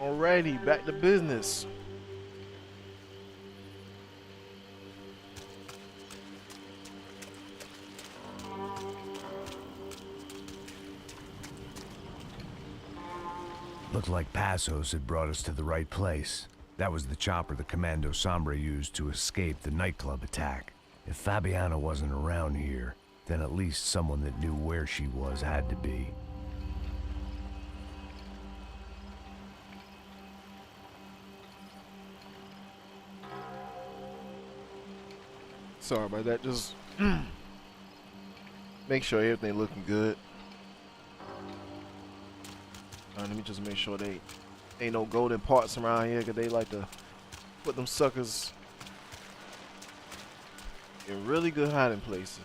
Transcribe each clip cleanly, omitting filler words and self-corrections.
Alrighty, back to business. Looked like Passos had brought us to the right place. That was the chopper the Commando Sombra used to escape the nightclub attack. If Fabiana wasn't around here, then at least someone that knew where she was had to be. Sorry about that. Just make sure everything looking good. Let me just make sure they ain't no golden parts around here, cause they like to put them suckers in really good hiding places.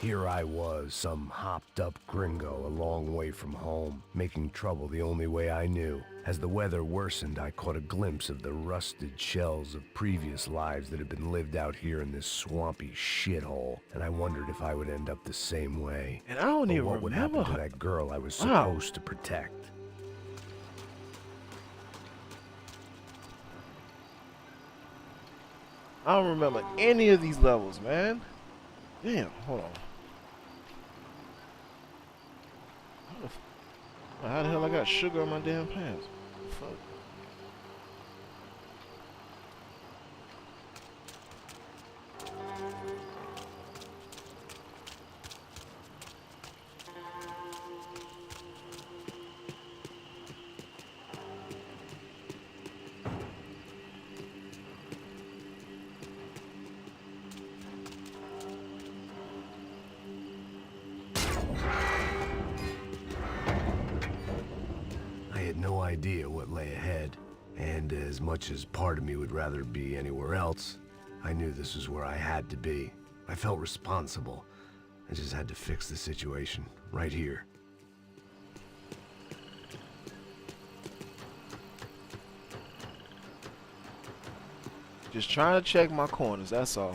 Here I was, some hopped-up gringo a long way from home, making trouble the only way I knew. As the weather worsened, I caught a glimpse of the rusted shells of previous lives that had been lived out here in this swampy shithole, and I wondered if I would end up the same way. And I don't even what would remember happen to that girl I was supposed to protect. I don't remember any of these levels, man. Damn, hold on. How the hell I got sugar on my damn pants? Fuck. No idea what lay ahead, and as much as part of me would rather be anywhere else, I knew this was where I had to be. I felt responsible. I just had to fix the situation, right here. Just trying to check my corners, that's all.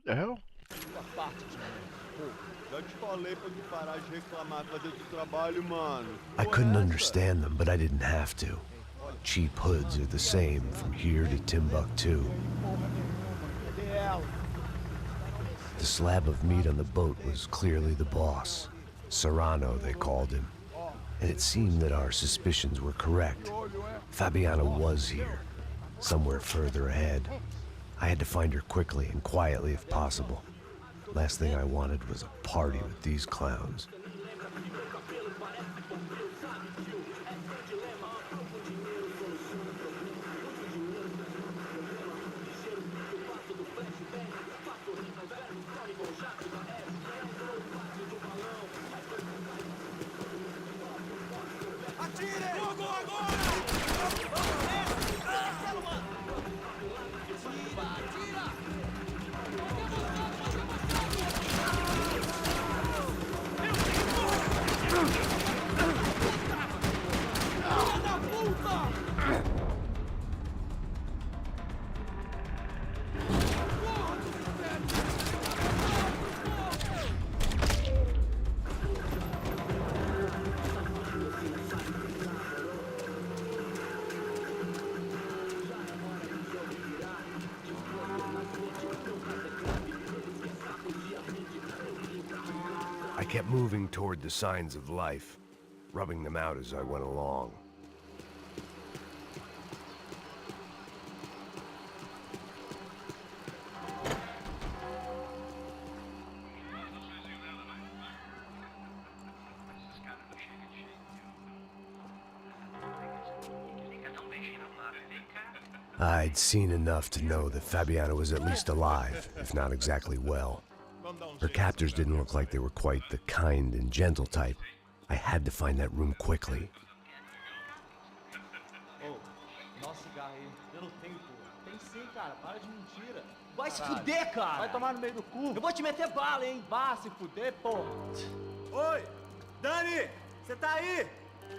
What the hell? I couldn't understand them, but I didn't have to. Cheap hoods are the same from here to Timbuktu. The slab of meat on the boat was clearly the boss. Serrano, they called him. And it seemed that our suspicions were correct. Fabiana was here, somewhere further ahead. I had to find her quickly and quietly if possible. Last thing I wanted was a party with these clowns. I kept moving toward the signs of life, rubbing them out as I went along. I'd seen enough to know that Fabiana was at least alive, if not exactly well. Her captors didn't look like they were quite the kind and gentle type. I had to find that room quickly. Dá um cigarro aí. Eu não tenho, pô. Tem sim, cara. Para de mentira. Vai se fuder, cara. Vai tomar no meio do cu. Eu vou te meter bala, hein. Vá se fuder, pô. Oi! Dani! Você tá aí?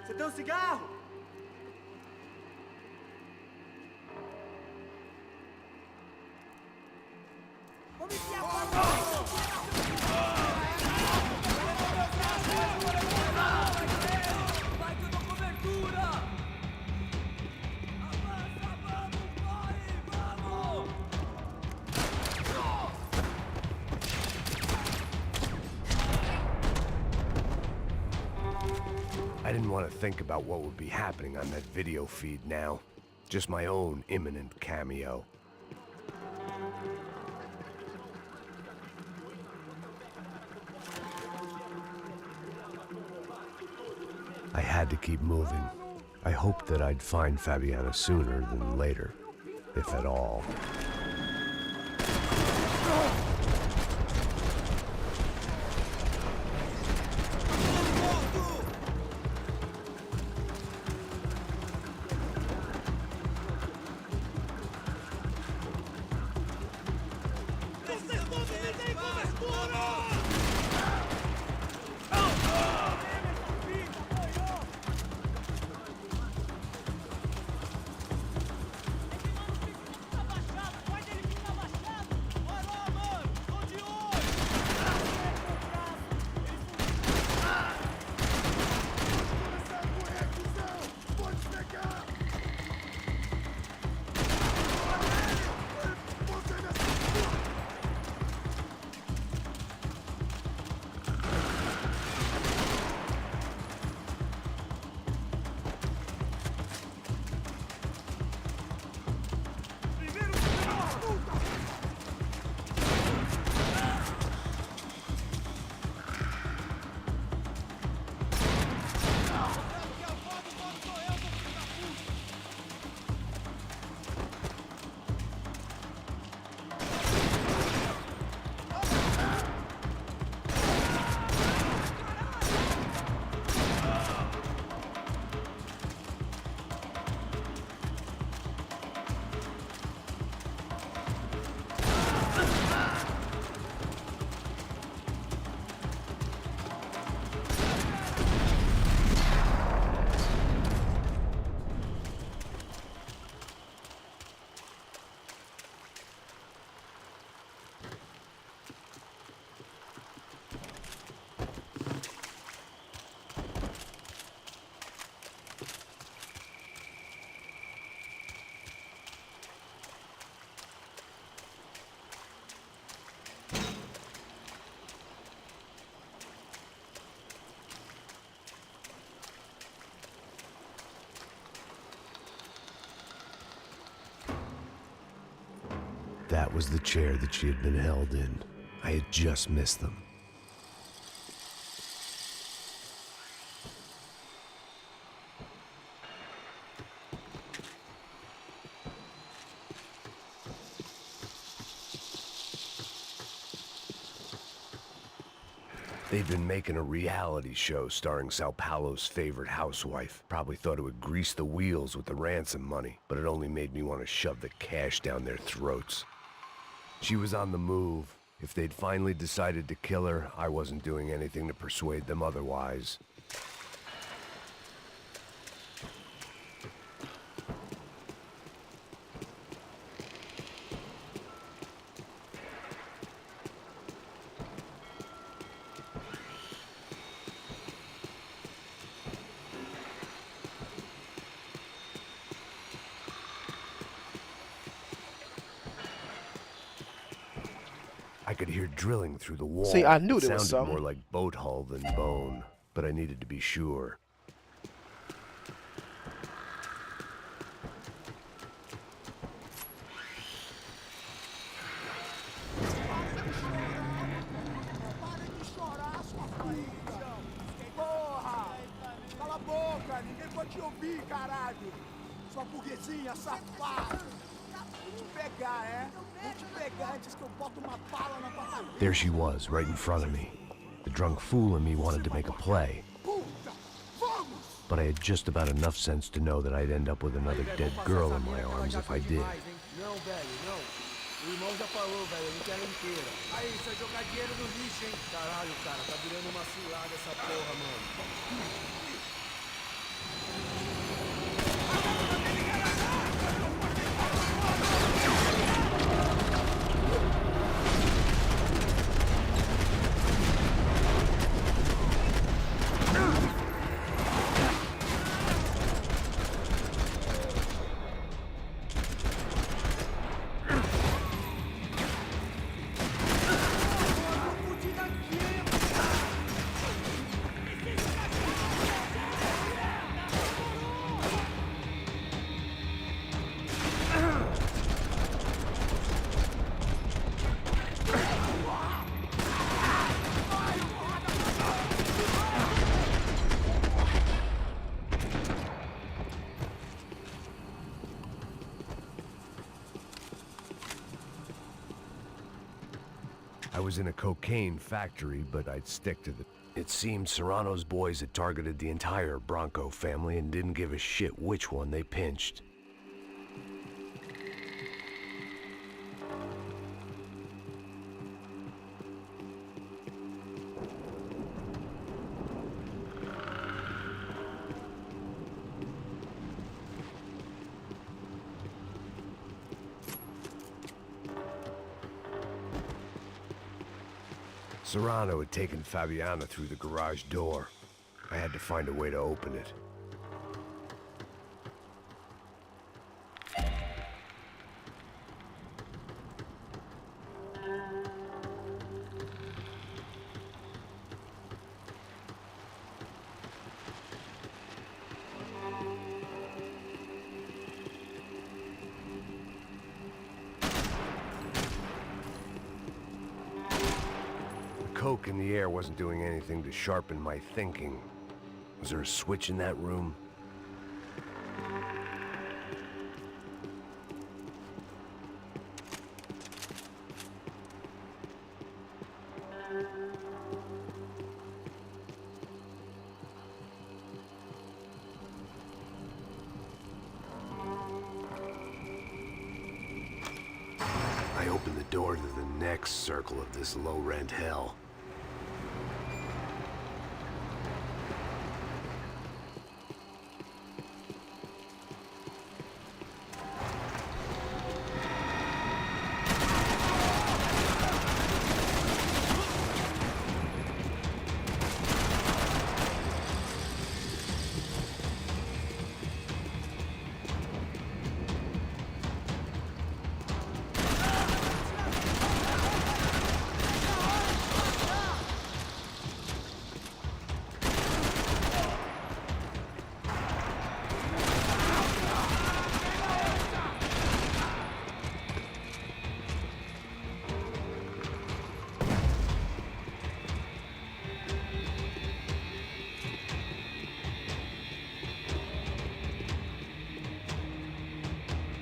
Você tem um cigarro? Vamos enfiar Vai que eu dou cobertura! Avança, vamos, corre, vamos! I didn't want to think about what would be happening on that video feed now. Just my own imminent cameo. I had to keep moving. I hoped that I'd find Fabiana sooner than later, if at all. That was the chair that she had been held in. I had just missed them. They'd been making a reality show starring Sao Paulo's favorite housewife. Probably thought it would grease the wheels with the ransom money, but it only made me want to shove the cash down their throats. She was on the move. If they'd finally decided to kill her, I wasn't doing anything to persuade them otherwise. I could hear drilling through the wall. See, I knew it there was sounded something. more like boat hull than bone, but I needed to be sure. Porra! Cala a boca! Ninguém pode te ouvir, caralho! Sua burguesinha safada! Vou te pegar, é? Vou te pegar antes que eu boto uma bala na tua cabeça! There she was, right in front of me. The drunk fool in me wanted to make a play. Puta! Vamos! but I had just about enough sense to know that I'd end up with another dead girl in my arms if I did. Não, velho, não. O irmão já falou, velho, eu não quero inteira. Aí, isso é jogar dinheiro no lixo, hein? Caralho, cara, tá virando uma cilada essa porra, mano. I was in a cocaine factory, but I'd stick to the... It seemed Serrano's boys had targeted the entire Bronco family and didn't give a shit which one they pinched. Serrano had taken Fabiana through the garage door. I had to find a way to open it. Coke in the air wasn't doing anything to sharpen my thinking. Was there a switch in that room? I opened the door to the next circle of this low-rent hell.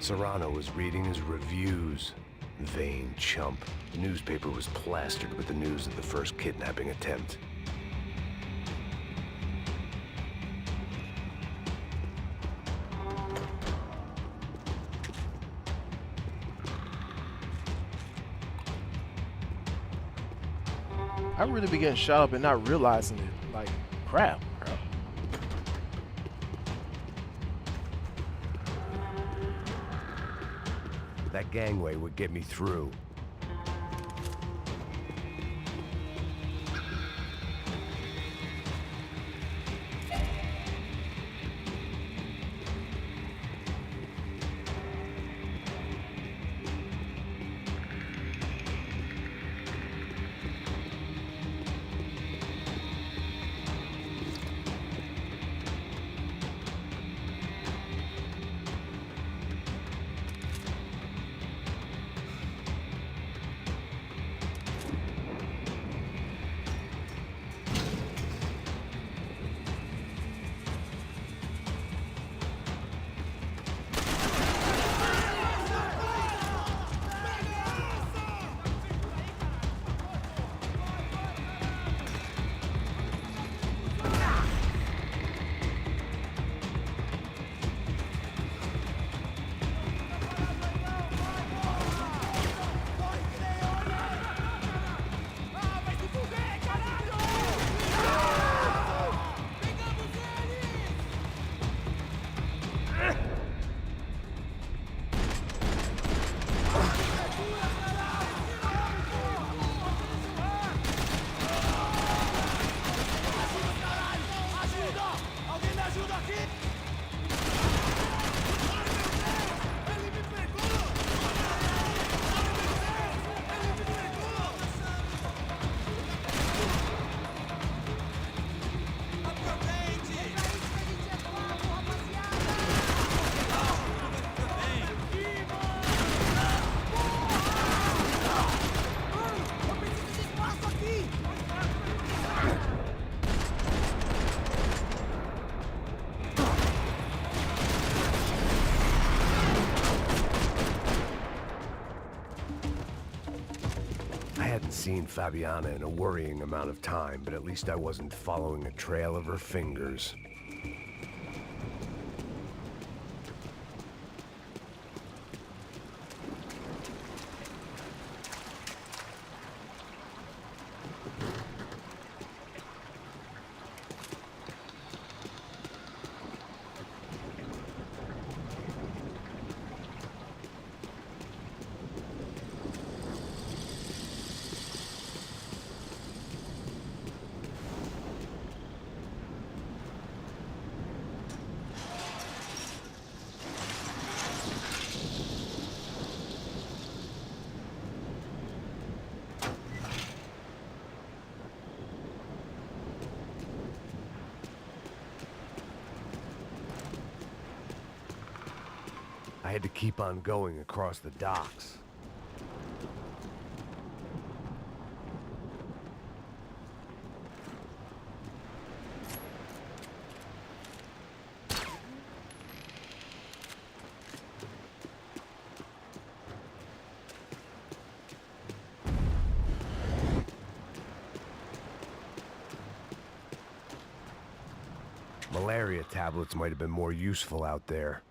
Serrano was reading his reviews. Vain chump. The newspaper was plastered with the news of the first kidnapping attempt. I really be getting shot up and not realizing it. Like, crap. That gangway would get me through. seen Fabiana in a worrying amount of time, but at least I wasn't following a trail of her fingers. I had to keep on going across the docks. Malaria tablets might have been more useful out there.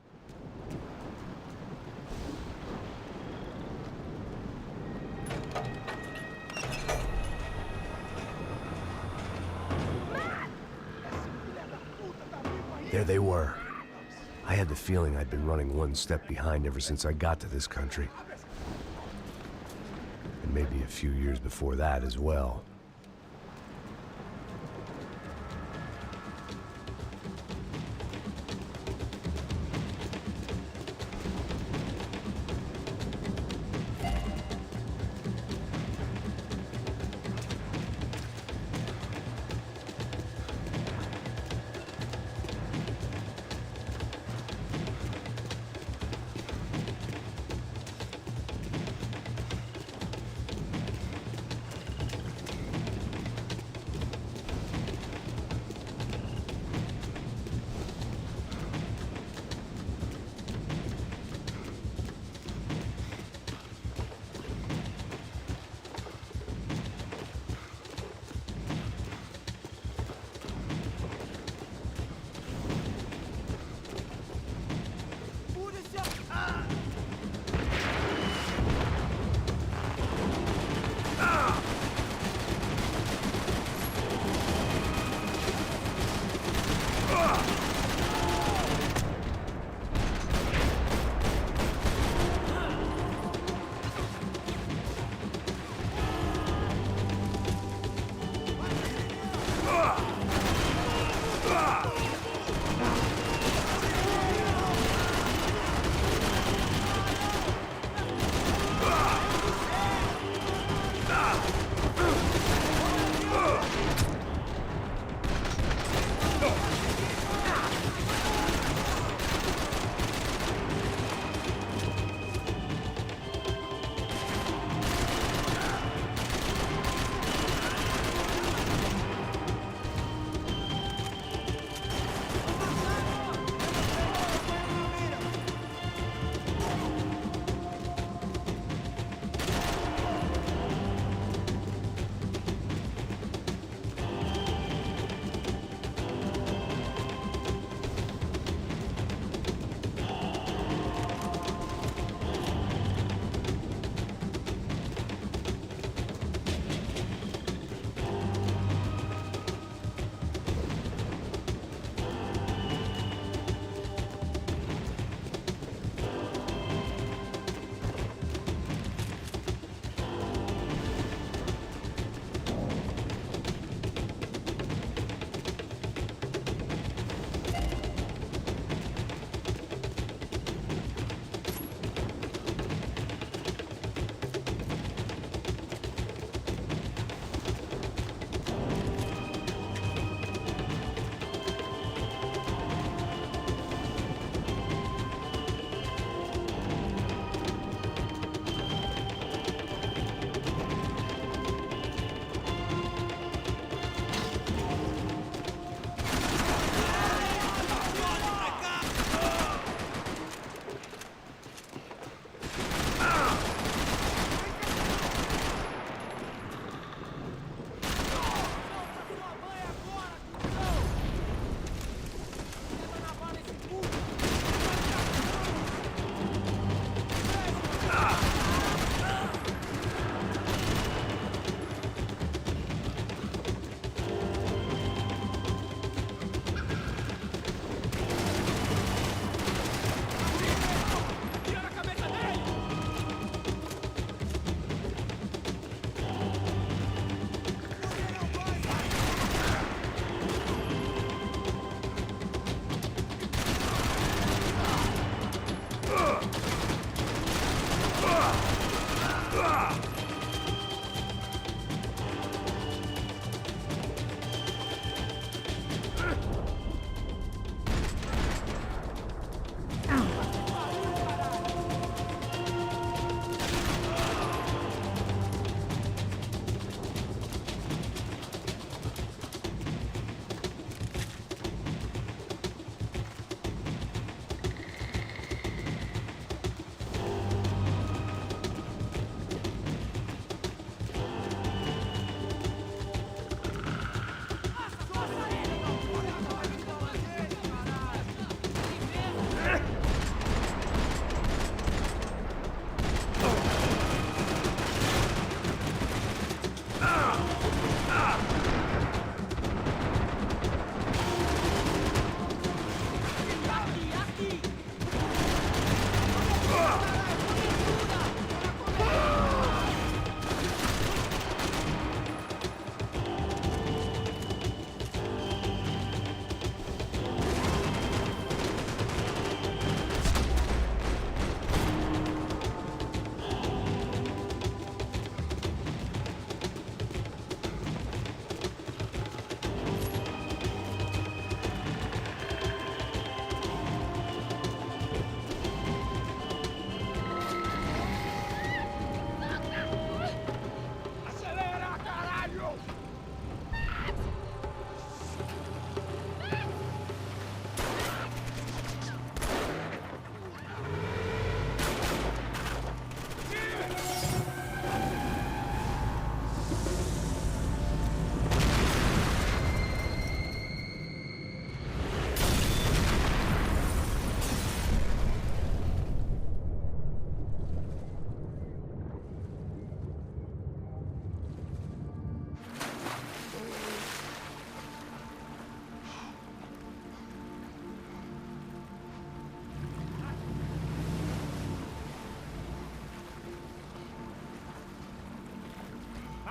There they were. I had the feeling I'd been running one step behind ever since I got to this country. And maybe a few years before that as well.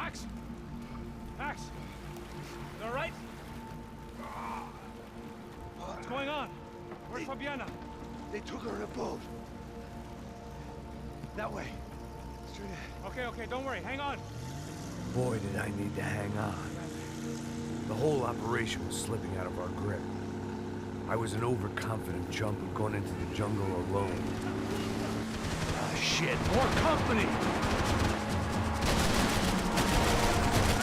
Max! Max! You all right? What's going on? Where's Fabiana? They took her in a boat. That way. Straight ahead. Okay, don't worry. Hang on. Boy, did I need to hang on. The whole operation was slipping out of our grip. I was an overconfident chump who'd gone into the jungle alone. Ah, shit, more company!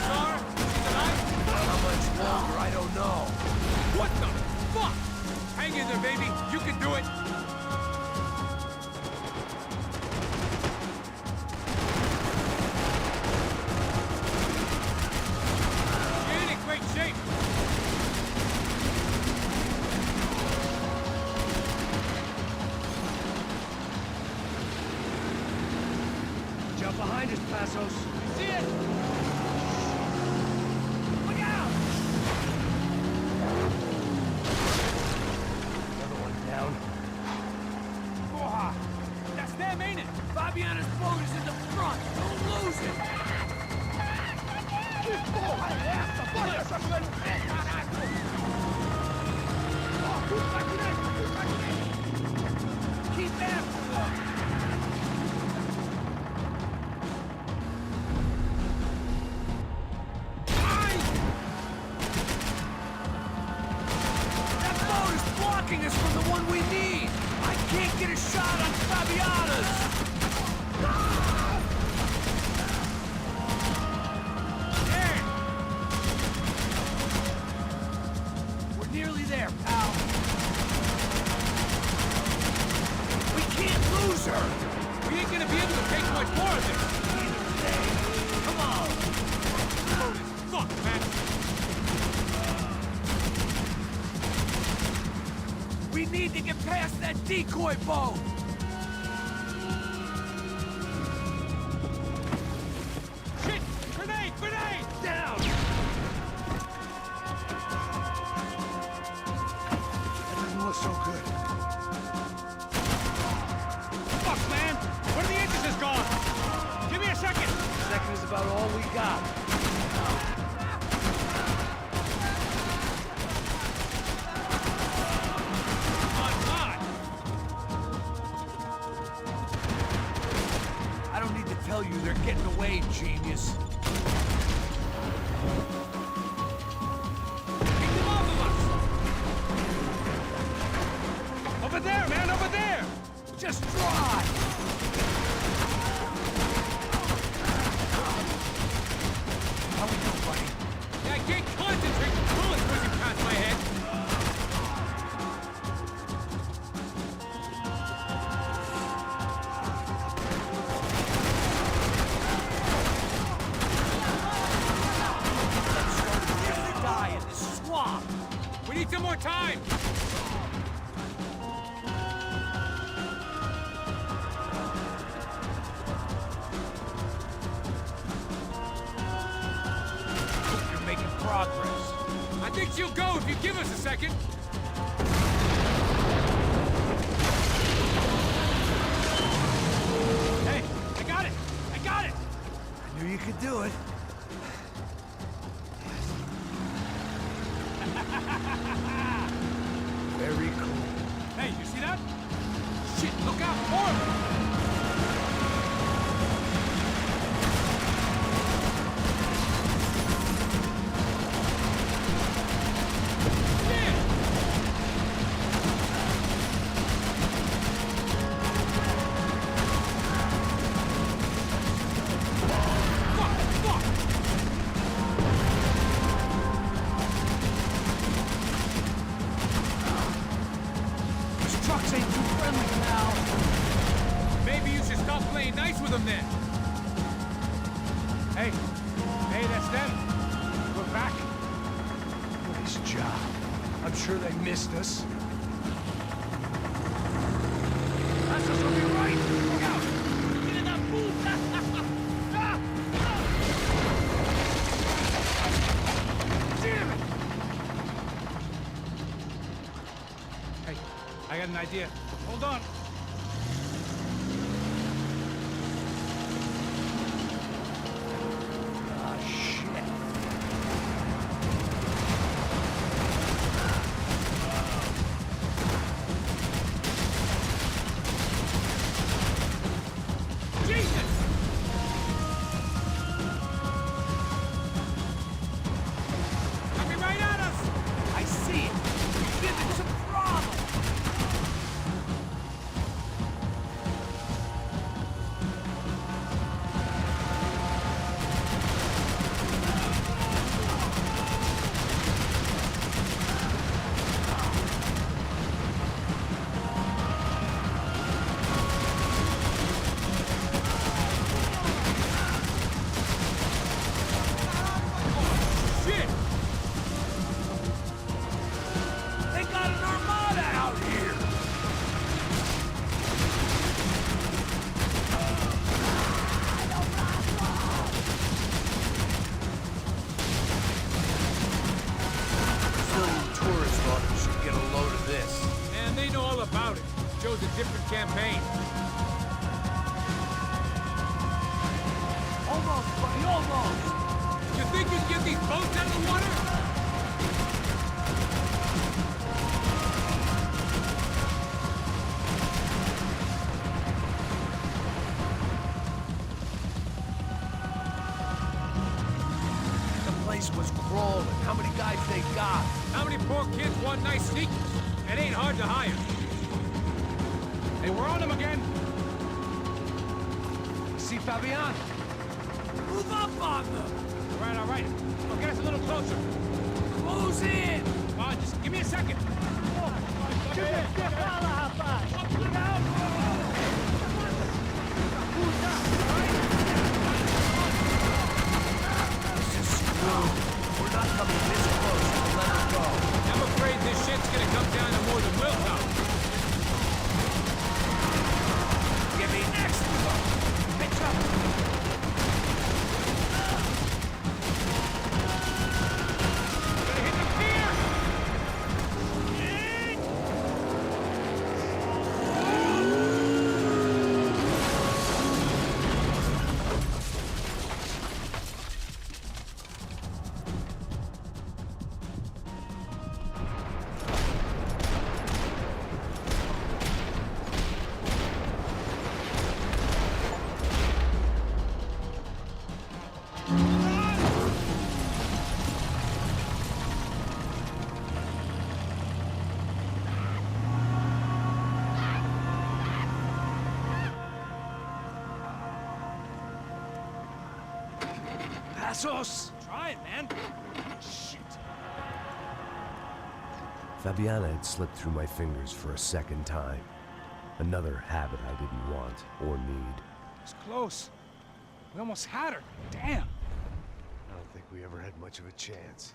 Star, she's alive? How much longer, I don't know. What the fuck? Hang in there, baby. You can do it. You're in great shape. Jump behind us, Passos. See it? Look out! Another one down. Porra! That's them, ain't it? Fabiana's boat is in the front. Don't lose it. Que porra é essa? Bota essa coisa no pé, caralho! Ó, puxa pra direita, puxa pra direita! Keep after them. That boat is blocking us from the one we need! I can't get a shot on Fabiana's! Hey! We're nearly there, pal. We can't lose her! We ain't gonna be able to take much more of this. Come on! Boat is fucked, man. We need to get past that decoy boat! Shit! Grenade! Grenade! Down! That doesn't look so good. Fuck, man! One of the engines is gone! Give me a second! Second is about all we got. On. I don't need to tell you they're getting away, genius. Keep them off of us! Over there, man! Over there! Just drive! How we doing, buddy? Yeah, I can't concentrate with bullets whizzing past my head. Let's start to nearly die in this swamp! We need some more time! You're making progress. I think she'll go if you give us a second. Hey, I got it! I got it! I knew you could do it. Very cool. Hey, you see that? Shit, look out! More of them! These trucks ain't too friendly, pal. Maybe you should stop playing nice with them then. Hey, that's them. We're back. Nice job. I'm sure they missed us. That's us will be right. Look out! Filha da puta! Damn it! Hey, I got an idea. Hold on. Ah, out here! Brazilian tourists thought we should get a load of this. And they know all about it. Chose a different campaign. Almost, buddy, almost. You think you can get these boats out of the water? The place was crawling. How many guys they got? How many poor kids want nice sneakers? It ain't hard to hire. Hey, we're on them again. See Fabian? Move up on them. All right. Well, get us a little closer. Close in. Come on, just give me a second. This is screwed. We're not coming this close to let her go. I'm afraid this shit's gonna come down to more than willpower. Give me next one. Pitch up. Gonna hit the pier! Passos! Try it, man. Shit. Fabiana had slipped through my fingers for a second time. Another habit I didn't want or need. It's close. We almost had her. Damn. I don't think we ever had much of a chance.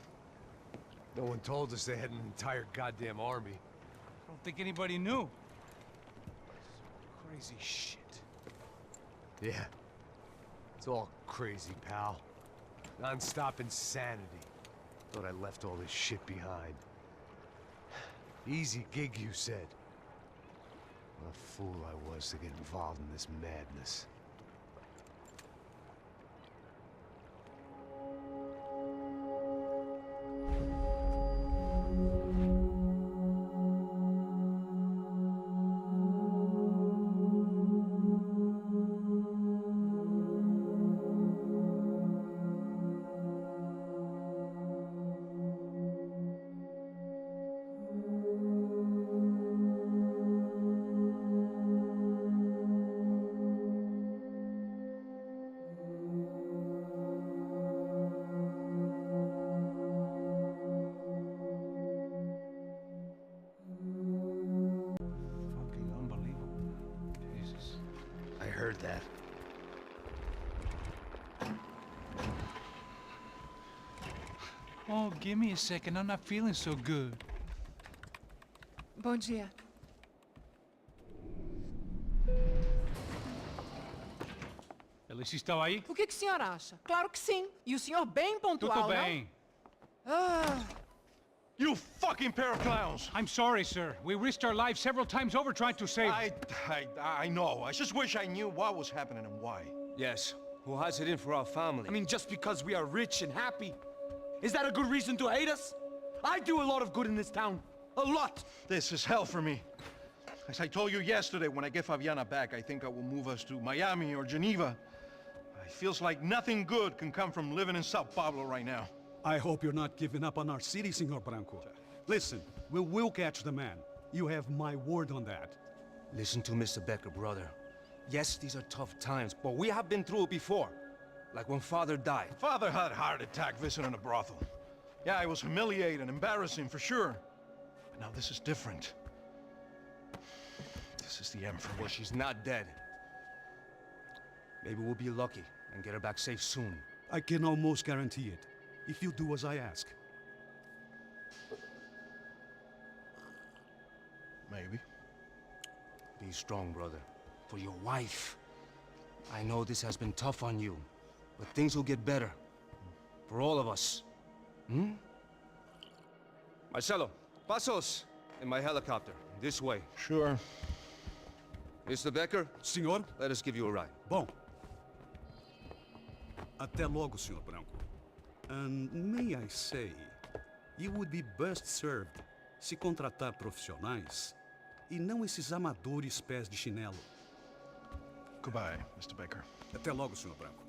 No one told us they had an entire goddamn army. I don't think anybody knew. Crazy shit. Yeah. It's all crazy, pal. Non-stop insanity. Thought I left all this shit behind. Easy gig, you said. What a fool I was to get involved in this madness. Fucking unbelievable. Jesus. I heard that. Oh, give me a second. I'm not feeling so good. Bom dia. Alice estava aí? O que o senhor acha? Claro que sim. E o senhor bem pontual, Tudo não? bem. Ah, You fucking pair of clowns! I'm sorry, sir. We risked our lives several times over trying to save... I know. I just wish I knew what was happening and why. Yes, who has it in for our family? I mean, just because we are rich and happy, is that a good reason to hate us? I do a lot of good in this town. A lot! This is hell for me. As I told you yesterday, when I get Fabiana back, I think I will move us to Miami or Geneva. It feels like nothing good can come from living in Sao Paulo right now. I hope you're not giving up on our city, Senor Branco. Listen, we will catch the man. You have my word on that. Listen to Mr. Becker, brother. Yes, these are tough times, but we have been through it before. Like when Father died. Father had a heart attack visiting a brothel. Yeah, it was humiliating, embarrassing for sure. But now this is different. This is the end for me. Well, she's not dead. Maybe we'll be lucky and get her back safe soon. I can almost guarantee it, if you do as I ask. Maybe. Be strong, brother. For your wife. I know this has been tough on you, but things will get better. For all of us. Hmm? Marcelo, pasos in my helicopter. This way. Sure. Mr. Becker, Senhor? let us give you a ride. Bom. Até logo, Senhor Branco. And may I say, you would be best served se contratar profissionais e não esses amadores pés de chinelo. Goodbye, Mr. Baker. Até logo, Senhor Branco.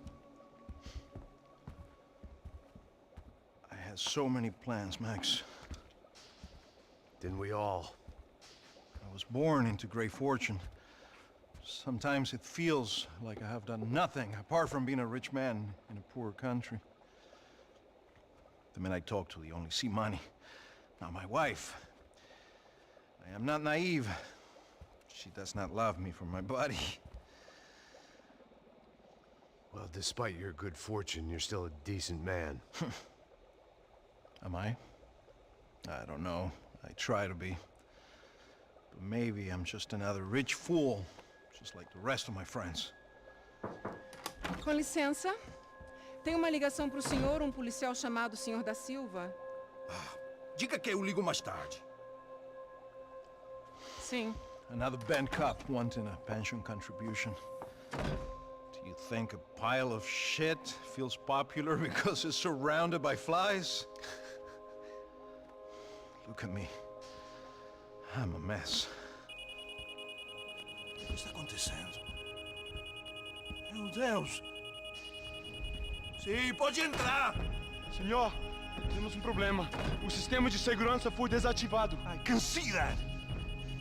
I had so many plans, Max. Didn't we all? I was born into great fortune. Sometimes it feels like I have done nothing apart from being a rich man in a poor country. The men I talk to, they only see money. Not my wife. I am not naive. She does not love me for my body. Well, despite your good fortune, you're still a decent man. Am I? I don't know. I try to be. But maybe I'm just another rich fool, just like the rest of my friends. Com licença. Tem uma ligação para o senhor, um policial chamado Sr. da Silva. Diga que eu ligo mais tarde. Sim. Another band cop wanting a pension contribution. Do you think a pile of shit feels popular because it's surrounded by flies? Look at me. I'm a mess. O que está acontecendo? Meu Deus! Sim, pode entrar! Senhor, temos problema. O sistema de segurança foi desativado. I can see that!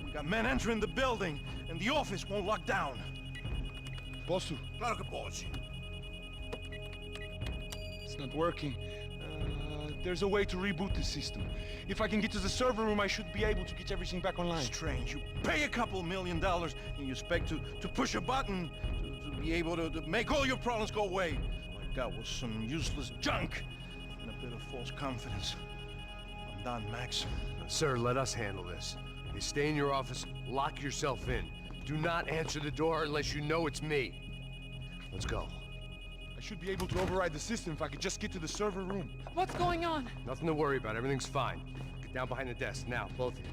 We got men entering the building, and the office won't lock down. Posso? Claro que pode. It's not working. There's a way to reboot the system. If I can get to the server room, I should be able to get everything back online. Strange. You pay a couple $1 million, and you expect to push a button to be able to make all your problems go away. All I got was some useless junk and a bit of false confidence. I'm done, Max. Sir, let us handle this. You stay in your office, lock yourself in. Do not answer the door unless you know it's me. Let's go. I should be able to override the system if I could just get to the server room. What's going on? Nothing to worry about. Everything's fine. Get down behind the desk now, both of you.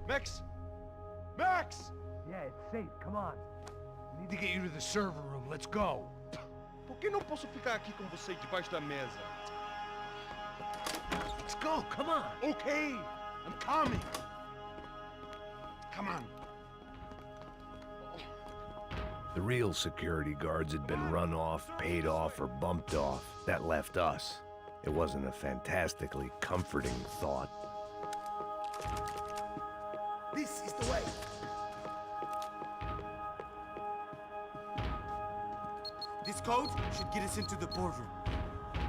Max! Max! Yeah, it's safe. Come on. We need to get you to the server room. Let's go. Por que não posso ficar aqui com você debaixo da mesa? Let's go. Come on. Okay, I'm coming. Come on. The real security guards had been run off, paid off, or bumped off. That left us. It wasn't a fantastically comforting thought. This is the way. This code should get us into the boardroom.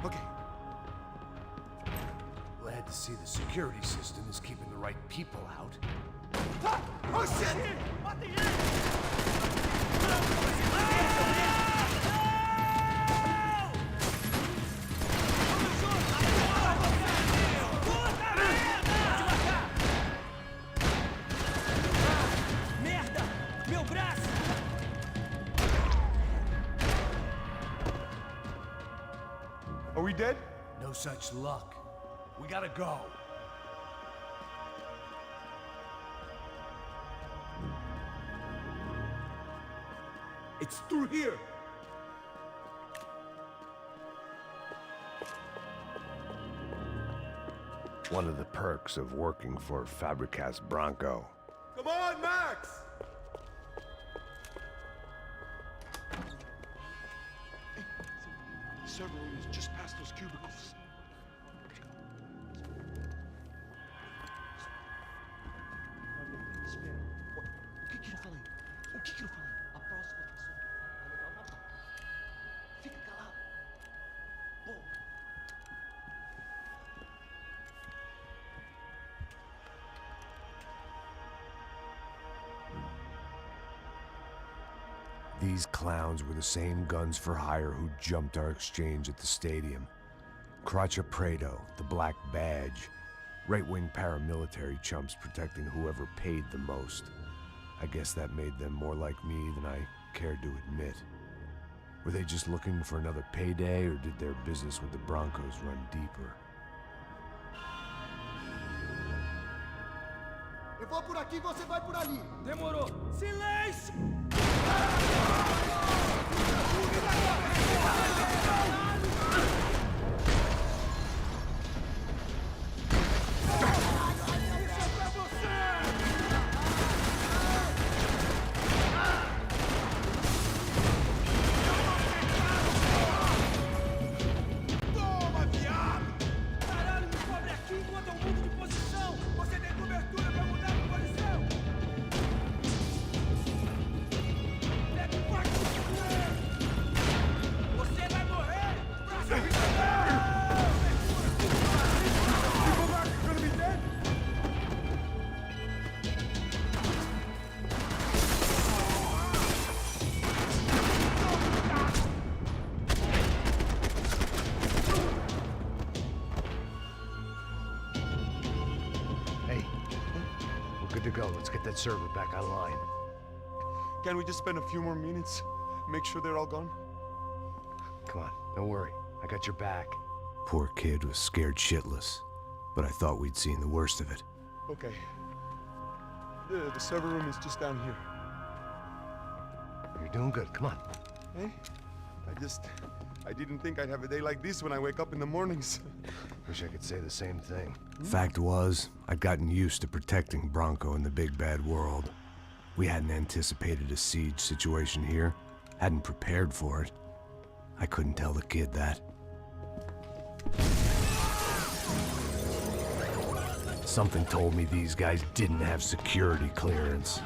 Okay. Glad to see the security system is keeping the right people out. Oh shit! Merda! Meu braço! Are we dead? No such luck. We gotta go. It's through here. One of the perks of working for Fabricas Bronco. Come on, Max! The server room is just past those cubicles. O que que eu falei? O que que eu falei? A próxima pessoa vai levar uma bala. Fica calado. Pô. These clowns were the same guns for hire who jumped our exchange at the stadium. Cracha Prado, the Black Badge. Right-wing paramilitary chumps protecting whoever paid the most. I guess that made them more like me than I cared to admit. Were they just looking for another payday, or did their business with the Broncos run deeper? Eu vou por aqui, você vai por ali. Demorou. Silêncio! Toma, viado! Caralho, me cobre aqui enquanto eu mudo de posição! Você tem cobertura pra mudar de posição! Pega o quarto! Você vai morrer! Hey, we're good to go. Let's get that server back online. Can we just spend a few more minutes? Make sure they're all gone? Come on, don't worry. I got your back. Poor kid was scared shitless, but I thought we'd seen the worst of it. Okay. The server room is just down here. You're doing good. Come on. Hey? I didn't think I'd have a day like this when I wake up in the mornings. Wish I could say the same thing. Fact was, I'd gotten used to protecting Bronco in the big bad world. We hadn't anticipated a siege situation here, hadn't prepared for it. I couldn't tell the kid that. Something told me these guys didn't have security clearance.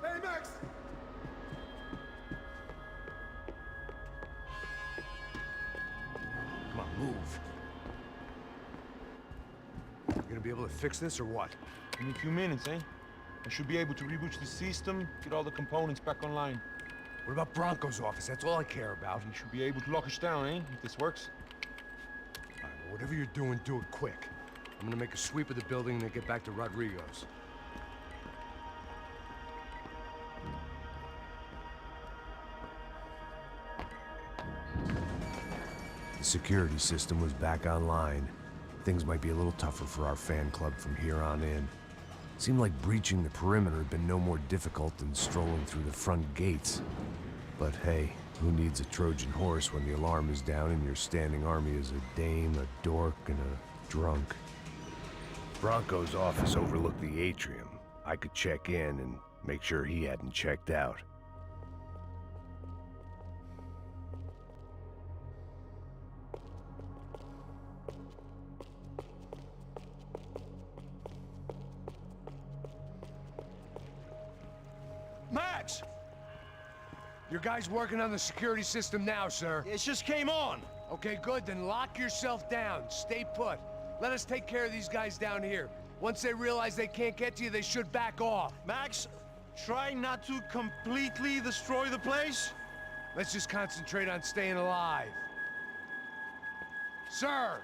Hey, Max! Come on, move. You gonna be able to fix this or what? In a few minutes, eh? I should be able to reboot the system, get all the components back online. What about Bronco's office? That's all I care about. You should be able to lock us down, eh? If this works. All right, well, whatever you're doing, do it quick. I'm gonna make a sweep of the building and then get back to Rodrigo's. The security system was back online. Things might be a little tougher for our fan club from here on in. Seemed like breaching the perimeter had been no more difficult than strolling through the front gates. But hey, who needs a Trojan horse when the alarm is down and your standing army is a dame, a dork, and a drunk? Bronco's office overlooked the atrium. I could check in and make sure he hadn't checked out. Max! Your guy's working on the security system now, sir. It just came on. Okay, good, then lock yourself down. Stay put. Let us take care of these guys down here. Once they realize they can't get to you, they should back off. Max, try not to completely destroy the place. Let's just concentrate on staying alive. Sir!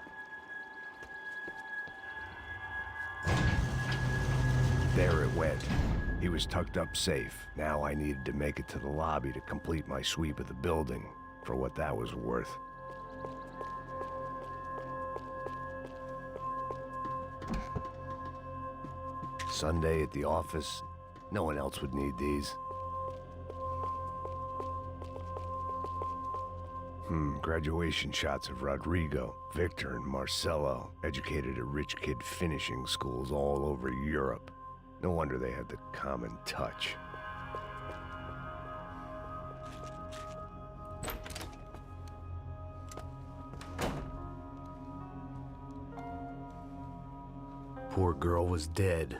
There it went. He was tucked up safe. Now I needed to make it to the lobby to complete my sweep of the building, for what that was worth. Sunday at the office. No one else would need these. Graduation shots of Rodrigo, Victor, and Marcelo, educated at rich kid finishing schools all over Europe. No wonder they had the common touch. Poor girl was dead.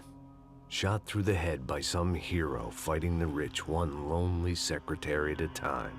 Shot through the head by some hero fighting the rich one lonely secretary at a time.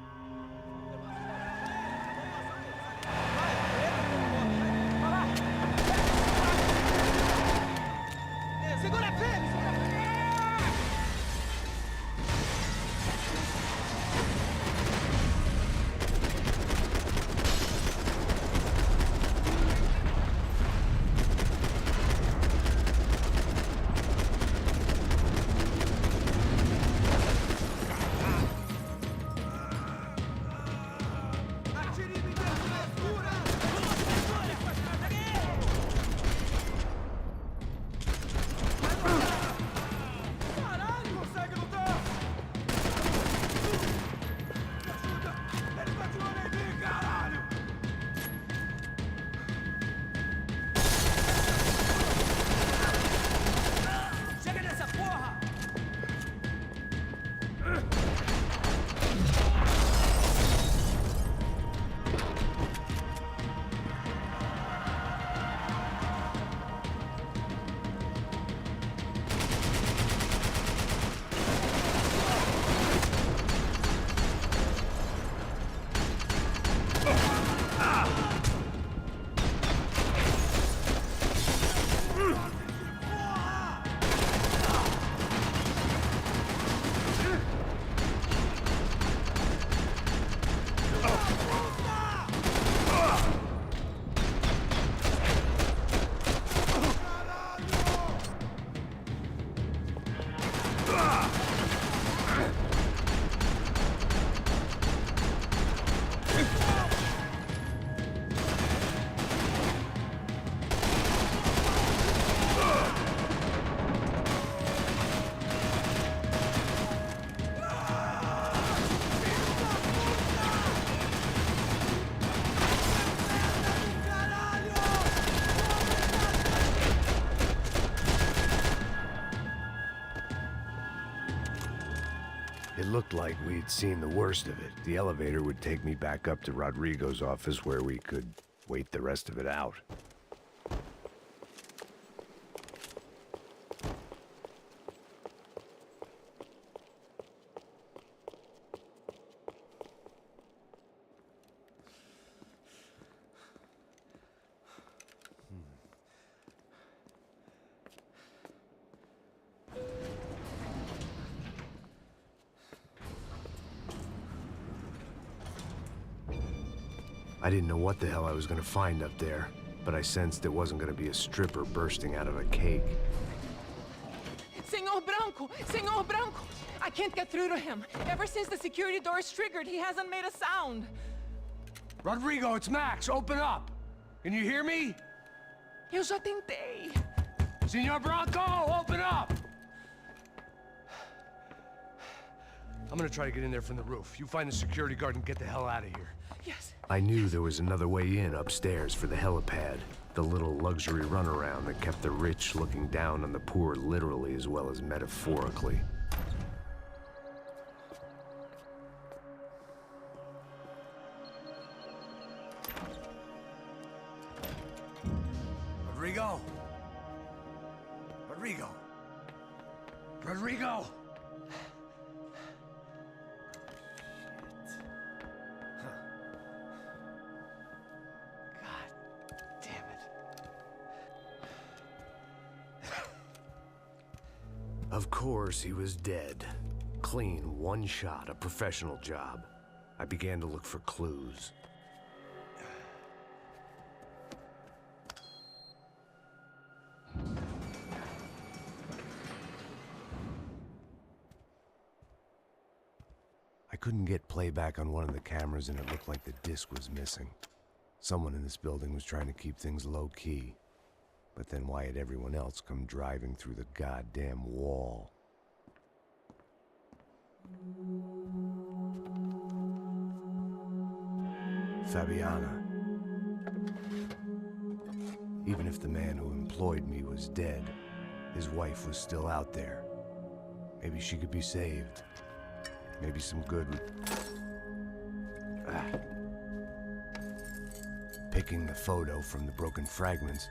It looked like we'd seen the worst of it. The elevator would take me back up to Rodrigo's office where we could wait the rest of it out. I didn't know what the hell I was gonna find up there, but I sensed it wasn't gonna be a stripper bursting out of a cake. Senor Branco! Senor Branco! I can't get through to him. Ever since the security door is triggered, he hasn't made a sound. Rodrigo, it's Max. Open up. Can you hear me? Eu já tentei. Senor Branco, open up! I'm gonna try to get in there from the roof. You find the security guard and get the hell out of here. Yes. I knew there was another way in upstairs for the helipad, the little luxury runaround that kept the rich looking down on the poor literally as well as metaphorically. Rodrigo! Rodrigo! Rodrigo! Of course, he was dead. Clean, one shot, a professional job. I began to look for clues. I couldn't get playback on one of the cameras and it looked like the disc was missing. Someone in this building was trying to keep things low-key. But then why had everyone else come driving through the goddamn wall? Fabiana. Even if the man who employed me was dead, his wife was still out there. Maybe she could be saved. Maybe some good would... Picking the photo from the broken fragments,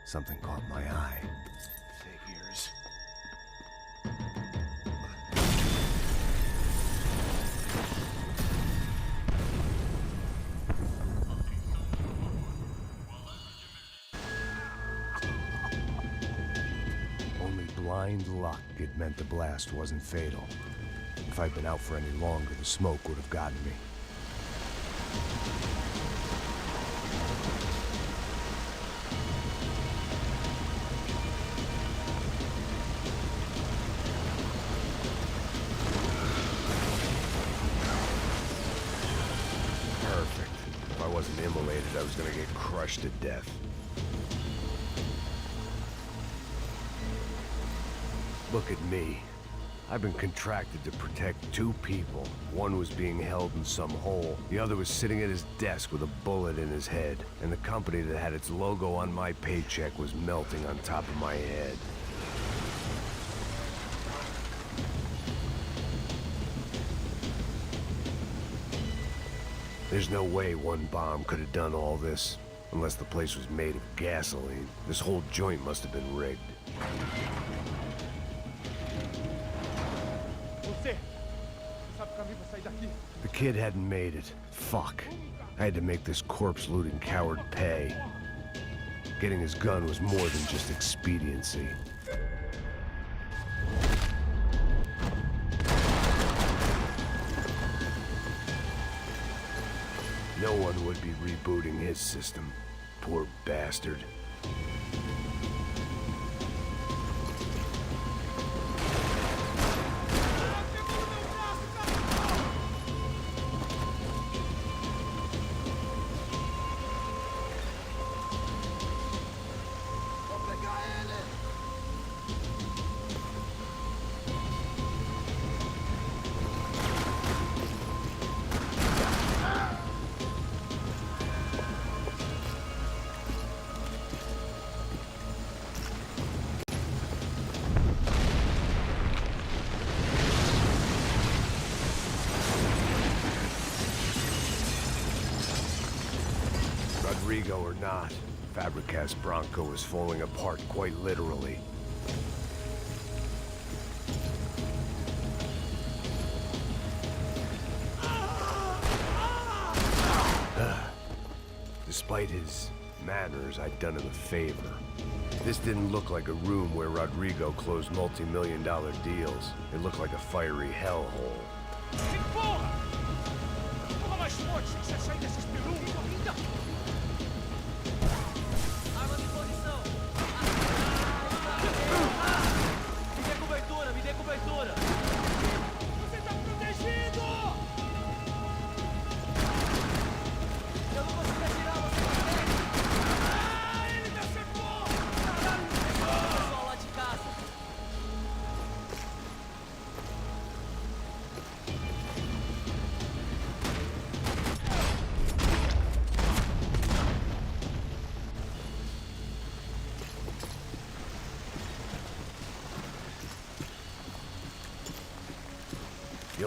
something caught my eye. Figures. Only blind luck it meant the blast wasn't fatal. If I'd been out for any longer, the smoke would have gotten me. Perfect. If I wasn't immolated, I was gonna get crushed to death. Look at me. I've been contracted to protect two people. One was being held in some hole. The other was sitting at his desk with a bullet in his head. And the company that had its logo on my paycheck was melting on top of my head. There's no way one bomb could have done all this. Unless the place was made of gasoline. This whole joint must have been rigged. The kid hadn't made it. Fuck. I had to make this corpse-looting coward pay. Getting his gun was more than just expediency. No one would be rebooting his system. Poor bastard. Rodrigo or not, Fabricas Bronco was falling apart quite literally. Despite his manners, I'd done him a favor. This didn't look like a room where Rodrigo closed multi-million-dollar deals. It looked like a fiery hellhole. Me dê cobertura! Você tá protegido! Eu não consigo atirar, você consegue? Ah, ele me acertou! Caralho, me pegou! Pessoal lá de casa.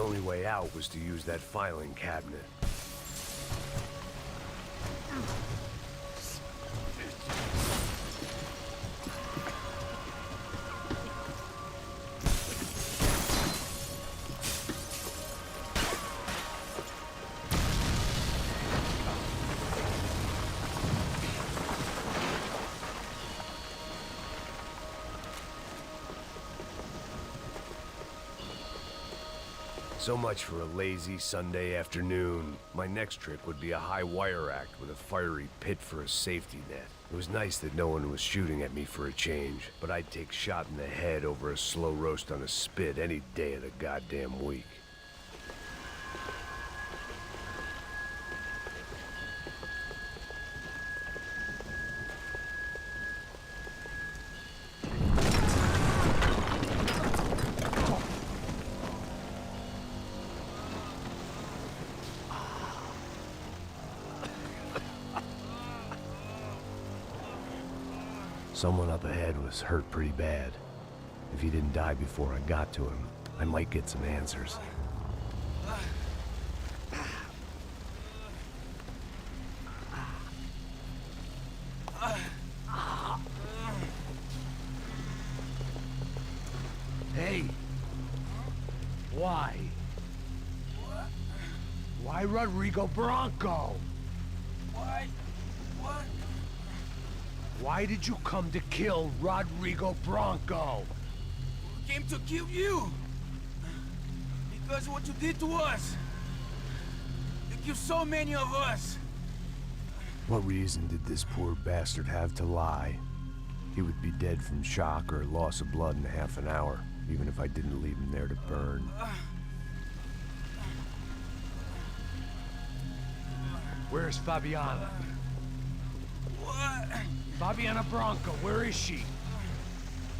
only way out was to use that filing cabinet. So much for a lazy Sunday afternoon. My next trick would be a high wire act with a fiery pit for a safety net. It was nice that no one was shooting at me for a change, but I'd take shot in the head over a slow roast on a spit any day of the goddamn week. Someone up ahead was hurt pretty bad. If he didn't die before I got to him, I might get some answers. Hey! Why? Why Rodrigo Bronco? Why? What? Why did you come to kill Rodrigo Bronco? We came to kill you! Because what you did to us! You killed so many of us! What reason did this poor bastard have to lie? He would be dead from shock or loss of blood in half an hour, even if I didn't leave him there to burn. Where's Fabiana? What? Fabiana Bronco, where is she?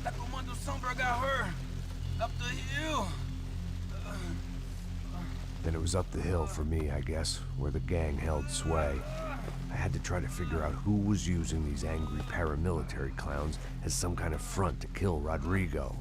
That Comando Sombra got her! Up the hill! Then it was up the hill for me, I guess, where the gang held sway. I had to try to figure out who was using these angry paramilitary clowns as some kind of front to kill Rodrigo.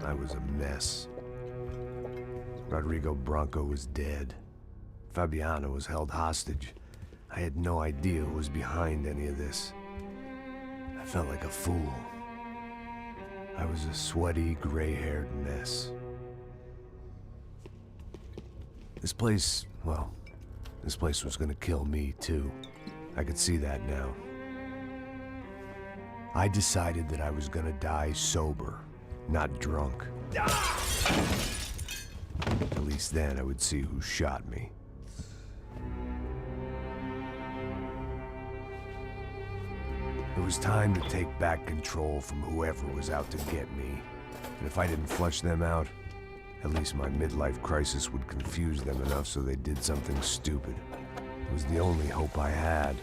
I was a mess. Rodrigo Bronco was dead. Fabiana was held hostage. I had no idea who was behind any of this. I felt like a fool. I was a sweaty, gray-haired mess. This place, well, this place was gonna kill me too. I could see that now. I decided that I was gonna die sober, not drunk. At least then I would see who shot me. It was time to take back control from whoever was out to get me. And if I didn't flush them out, at least my midlife crisis would confuse them enough so they did something stupid. It was the only hope I had.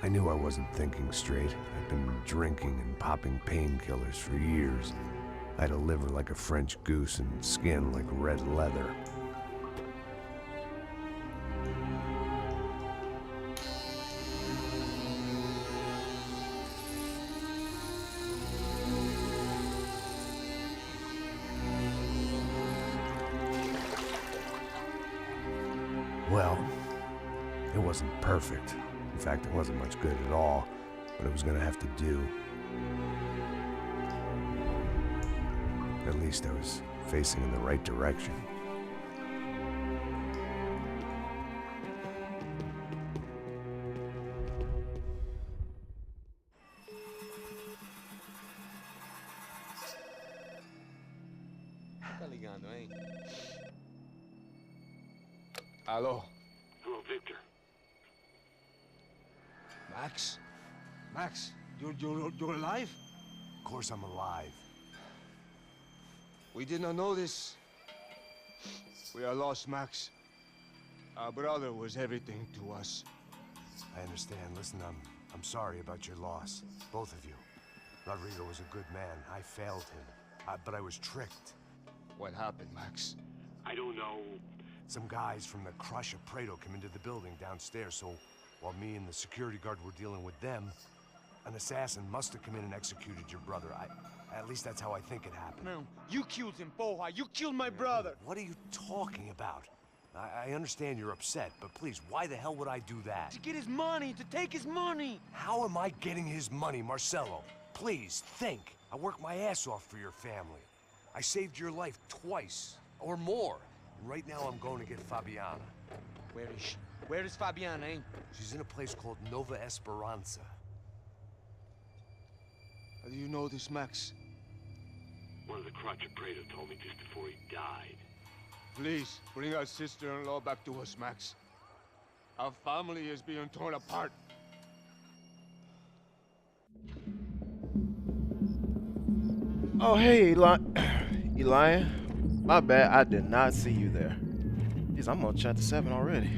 I knew I wasn't thinking straight. I'd been drinking and popping painkillers for years. I had a liver like a French goose and skin like red leather. Well, it wasn't perfect. In fact, it wasn't much good at all, but it was gonna have to do. At least I was facing in the right direction. Tá ligando, hein? Alô? Hello, Victor. Max? Max, you're alive? Of course I'm alive. We did not know this. We are lost, Max. Our brother was everything to us. I understand. Listen, I'm sorry about your loss. Both of you. Rodrigo was a good man. I failed him. But I was tricked. What happened, Max? I don't know. Some guys from the Crush of Prado came into the building downstairs, so while me and the security guard were dealing with them, an assassin must have come in and executed your brother. At least that's how I think it happened. No, you killed him, porra. You killed my brother. What are you talking about? I understand you're upset, but please, why the hell would I do that? To get his money, to take his money. How am I getting his money, Marcelo? Please, think. I worked my ass off for your family. I saved your life twice, or more. And right now I'm going to get Fabiana. Where is she? Where is Fabiana, eh? She's in a place called Nova Esperanza. How do you know this, Max? One of the Crotch of Prado told me just before he died. Please, bring our sister-in-law back to us, Max. Our family is being torn apart. Oh, hey, Eli. My bad, I did not see you there. Jeez, I'm on chapter 7 already.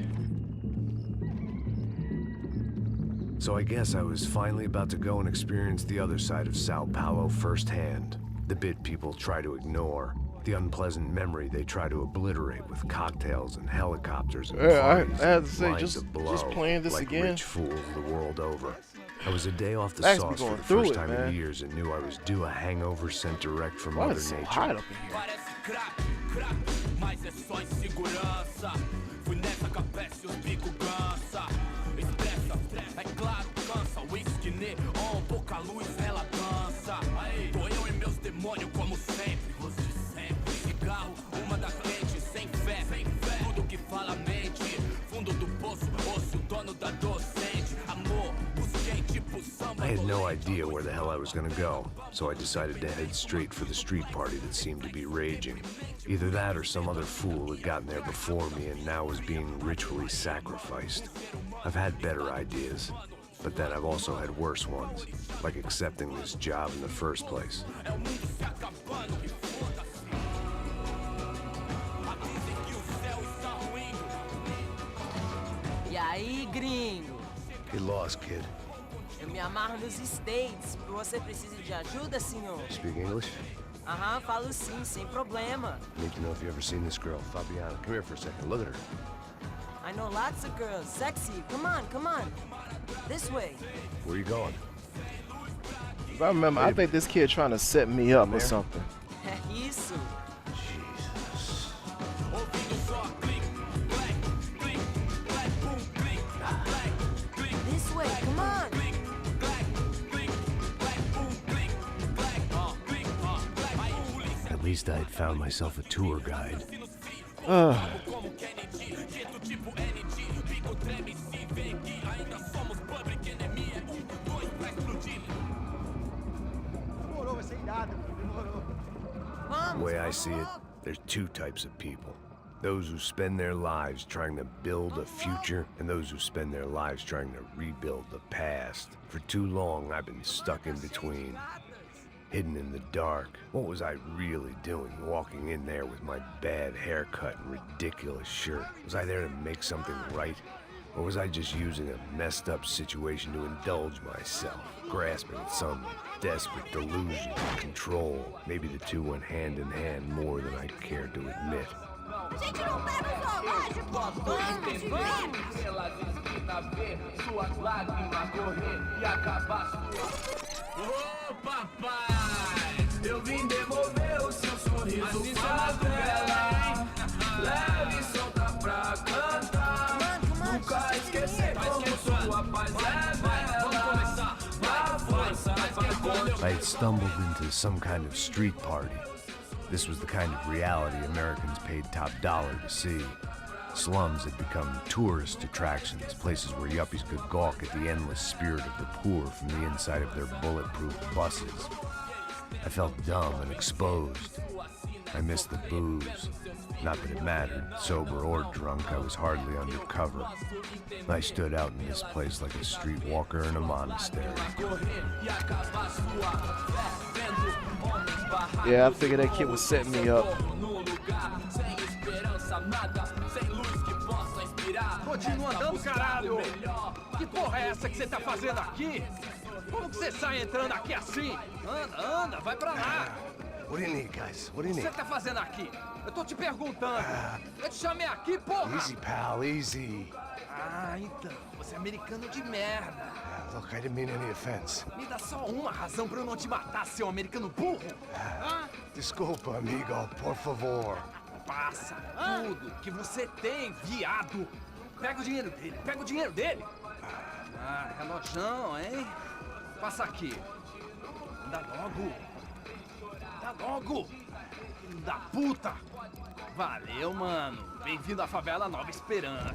So I guess I was finally about to go and experience the other side of Sao Paulo firsthand. The bit people try to ignore. The unpleasant memory they try to obliterate with cocktails and helicopters and parties, I had to say, lines just of blow, playing this like again. rich fools the world over. I was a day off the Max be sauce for going the through first it, time man. in years and knew I was due a hangover sent direct from Why Mother is it so Nature. hot up I had no idea where the hell I was gonna go, so I decided to head straight for the street party that seemed to be raging. Either that or some other fool had gotten there before me and now was being ritually sacrificed. I've had better ideas, but then I've also had worse ones, like accepting this job in the first place. E aí, gringo? Get lost, kid. Eu me amarro nos States. Você precisa de ajuda, senhor? Speak English? Aham, falo sim, sem problema. I need to know if you've ever seen this girl, Fabiana. Come here for a second. Look at her. I know lots of girls. Sexy. Come on, come on. This way. Where are you going? If I remember, I think this kid trying to set me up or something. É isso. Jesus. This way, come on. At least I had found myself a tour guide. The way I see it, there's two types of people. Those who spend their lives trying to build a future, and those who spend their lives trying to rebuild the past. For too long, I've been stuck in between. Hidden in the dark. What was I really doing, walking in there with my bad haircut and ridiculous shirt? Was I there to make something right? Or was I just using a messed up situation to indulge myself, grasping at some desperate delusion of control? Maybe the two went hand in hand more than I'd cared to admit. Gente, não pega o zoológico! Vamos, Ô papai, eu vim devolver o seu sorriso favela, hein? Leve e solta pra cantar. Nunca esquecer como sua paz é bela. Dá força pra I had stumbled into some kind of street party. This was the kind of reality Americans paid top dollar to see. Slums had become tourist attractions, places where yuppies could gawk at the endless spirit of the poor from the inside of their bulletproof buses. I felt dumb and exposed. I missed the booze. Not that it mattered, sober or drunk, I was hardly undercover. I stood out in this place like a streetwalker in a monastery. Yeah, I figured that kid was setting me up. Continua andando, caralho! Que porra é essa que você tá fazendo aqui? Como que você sai entrando aqui assim? Anda, anda, vai pra lá. What do you need, guys? What do O you que need? você tá fazendo aqui? Eu tô te perguntando. Eu te chamei aqui, porra! Easy, pal, easy. Ah, então. Você é americano de merda. Look, I didn't mean any offense. Me dá só uma razão pra eu não te matar, seu americano burro. Desculpa, amigo, por favor. Passa tudo que você tem, viado. Pega o dinheiro dele, pega o dinheiro dele. Ah, relojão, hein? Passa aqui. Dá logo. Dá logo. Filho da puta. Valeu, mano. Bem-vindo à favela Nova Esperança.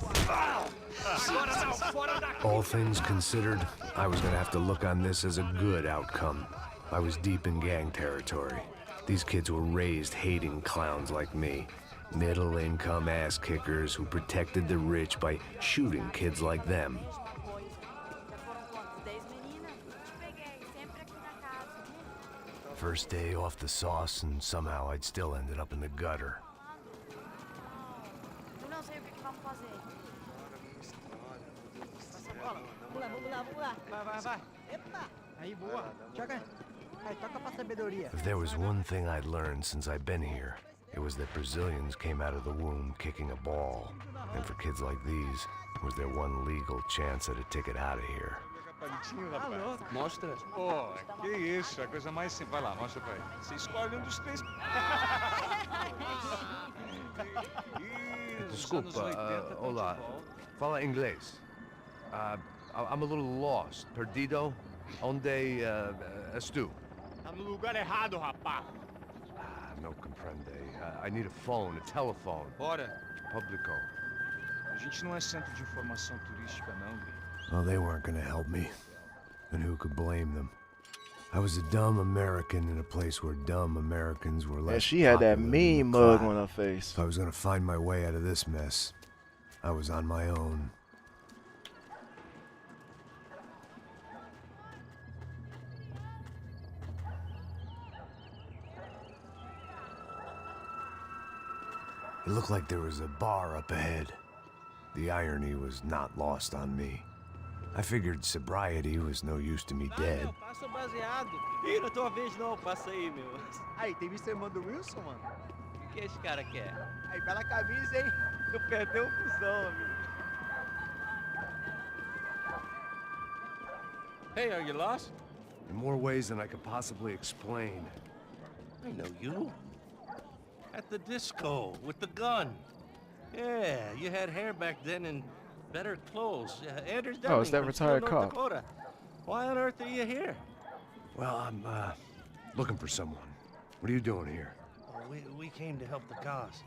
Agora não, fora daqui. All things considered, I was gonna have to look on this as a good outcome. I was deep in gang territory. These kids were raised hating clowns like me. Middle-income ass-kickers who protected the rich by shooting kids like them. First day off the sauce, and somehow I'd still ended up in the gutter. Eu não sei o que vamos fazer. Vamos lá. Vai. Eita! Aí, boa. Joga. Aí, toca pra sabedoria. If there was one thing I'd learned since I've been here, it was that Brazilians came out of the womb kicking a ball. And for kids like these, was their one legal chance at a ticket out of here. Mostra. Pô, que isso, a coisa mais simples. Vai lá, mostra pra ele. Você escolhe um dos três. Desculpa, olá. Fala inglês. I'm a little lost. Perdido? Onde estou? Tá no lugar errado, rapá. No comprende. I need a phone, a telephone. Bora. Publico. A gente não é centro de informação turística, não, Gui. Well, they weren't gonna help me. And who could blame them? I was a dumb American in a place where dumb Americans were less Yeah, she had that popular than mean the mug crowd. on her face. If I was gonna find my way out of this mess, I was on my own. It looked like there was a bar up ahead. The irony was not lost on me. I figured sobriety was no use to me dead. Passa o baseado. Ih, não é tua vez não, passa aí, meu. Aí, tem visto a irmã do Wilson, mano? O que esse cara quer? Aí, bela camisa, hein? Tu perdeu o cuzão, amigo. Hey, are you lost? In more ways than I could possibly explain. I know you. At the disco, with the gun. Yeah, you had hair back then and better clothes. Anders Oh, it's that Dunning from retired Steel, North cop. Dakota. Why on earth are you here? Well, I'm, looking for someone. What are you doing here? Oh, we came to help the cause.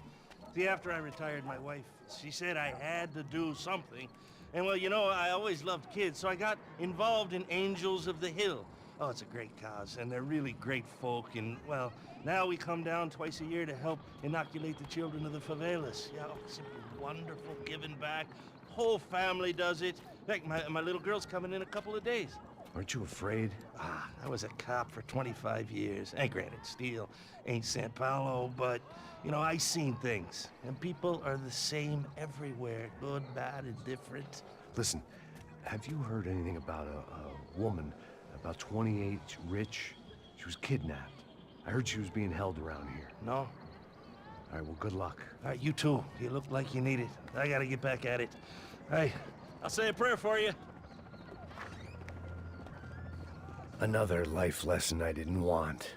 See, after I retired, my wife, she said I had to do something. And well, you know, I always loved kids, so I got involved in Angels of the Hill. Oh, it's a great cause, and they're really great folk, and well, now we come down twice a year to help inoculate the children of the favelas. Yeah, oh, simply wonderful, giving back. Whole family does it. In fact, my little girl's coming in a couple of days. Aren't you afraid? I was a cop for 25 years. And granted, Steel ain't San Paulo, but, you know, I seen things. And people are the same everywhere, good, bad, indifferent. Listen, have you heard anything about a woman, about 28, rich? She was kidnapped. I heard she was being held around here. No? All right, well, good luck. All right, you too. You look like you need it. I gotta get back at it. Hey, I'll say a prayer for you. Another life lesson I didn't want.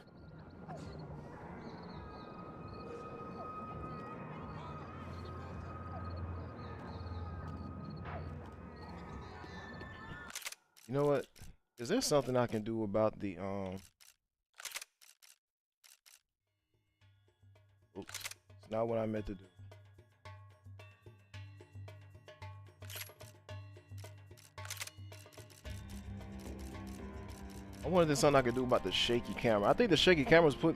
You know what? Is there something I can do about the Oops, it's not what I meant to do. I wonder if there's something I can do about the shaky camera. I think the shaky camera's put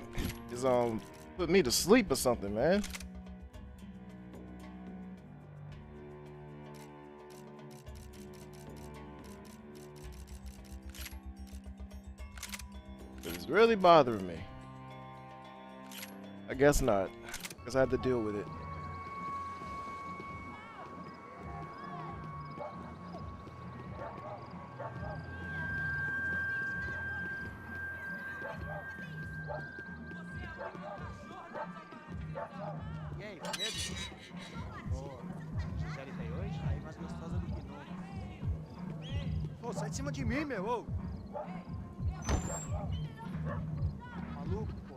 me to sleep or something, man. It's really bothering me. I guess not, because I have to deal with it. Ô, sai de cima de mim, meu, ô. Maluco, pô.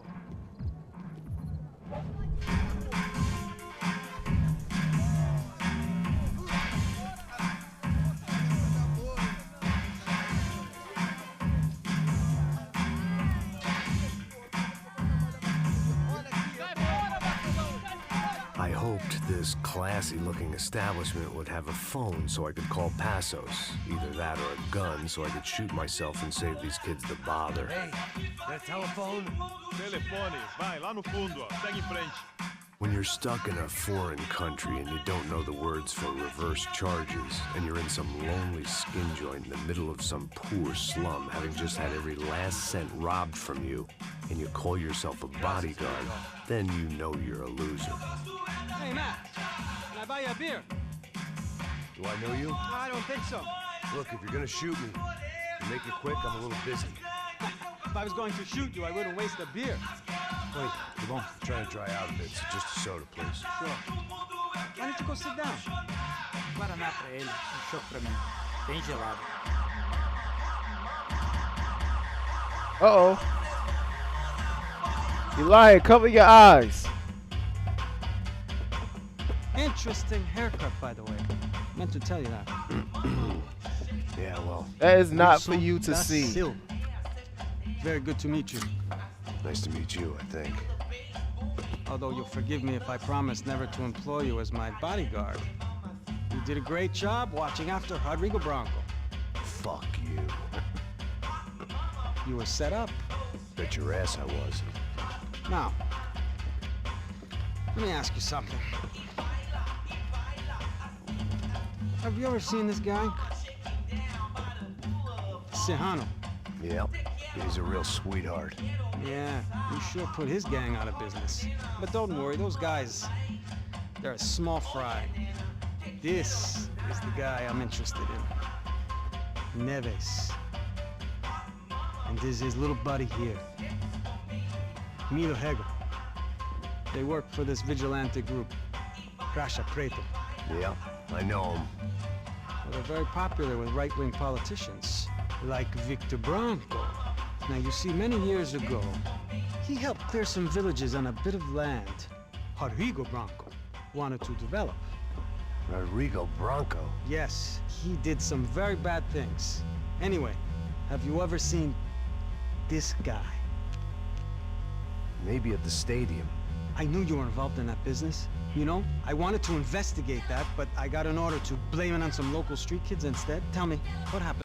I hoped this classy-looking establishment would have a phone so I could call Passos. Either that or a gun so I could shoot myself and save these kids the bother. Hey, that telephone? Telefone, vai, lá no fundo, ó. Segue em frente. When you're stuck in a foreign country and you don't know the words for reverse charges, and you're in some lonely skin joint in the middle of some poor slum, having just had every last cent robbed from you, and you call yourself a bodyguard, then you know you're a loser. Hey, Matt, can I buy you a beer? Do I know you? I don't think so. Look, if you're gonna shoot me, make it quick, I'm a little busy. If I was going to shoot you, I wouldn't waste a beer. Wait, come on. I'm trying to dry out a bit, so just a soda, please. Sure. Why don't you go sit down? Guaraná pra ele, chopp pra mim. Bem gelado. Uh-oh. Elijah, cover your eyes. Interesting haircut, by the way. Meant to tell you that. Yeah, well. That is not for you to see. Very good to meet you. Nice to meet you, I think. Although you'll forgive me if I promise never to employ you as my bodyguard. You did a great job watching after Rodrigo Branco. Fuck you. You were set up. Bet your ass I was. Now, let me ask you something. Have you ever seen this guy? Sejano. Yep. He's a real sweetheart. Yeah, you sure put his gang out of business. But don't worry, those guys, they're a small fry. This is the guy I'm interested in. Neves. And this is his little buddy here. Milo Hegel. They work for this vigilante group, Crasha Preto. Yeah, I know him. Well, they're very popular with right-wing politicians, like Victor Branco. Now, you see, many years ago, he helped clear some villages on a bit of land Rodrigo Branco wanted to develop. Rodrigo Branco? Yes, he did some very bad things. Anyway, have you ever seen this guy? Maybe at the stadium. I knew you were involved in that business. You know, I wanted to investigate that, but I got an order to blame it on some local street kids instead. Tell me, what happened?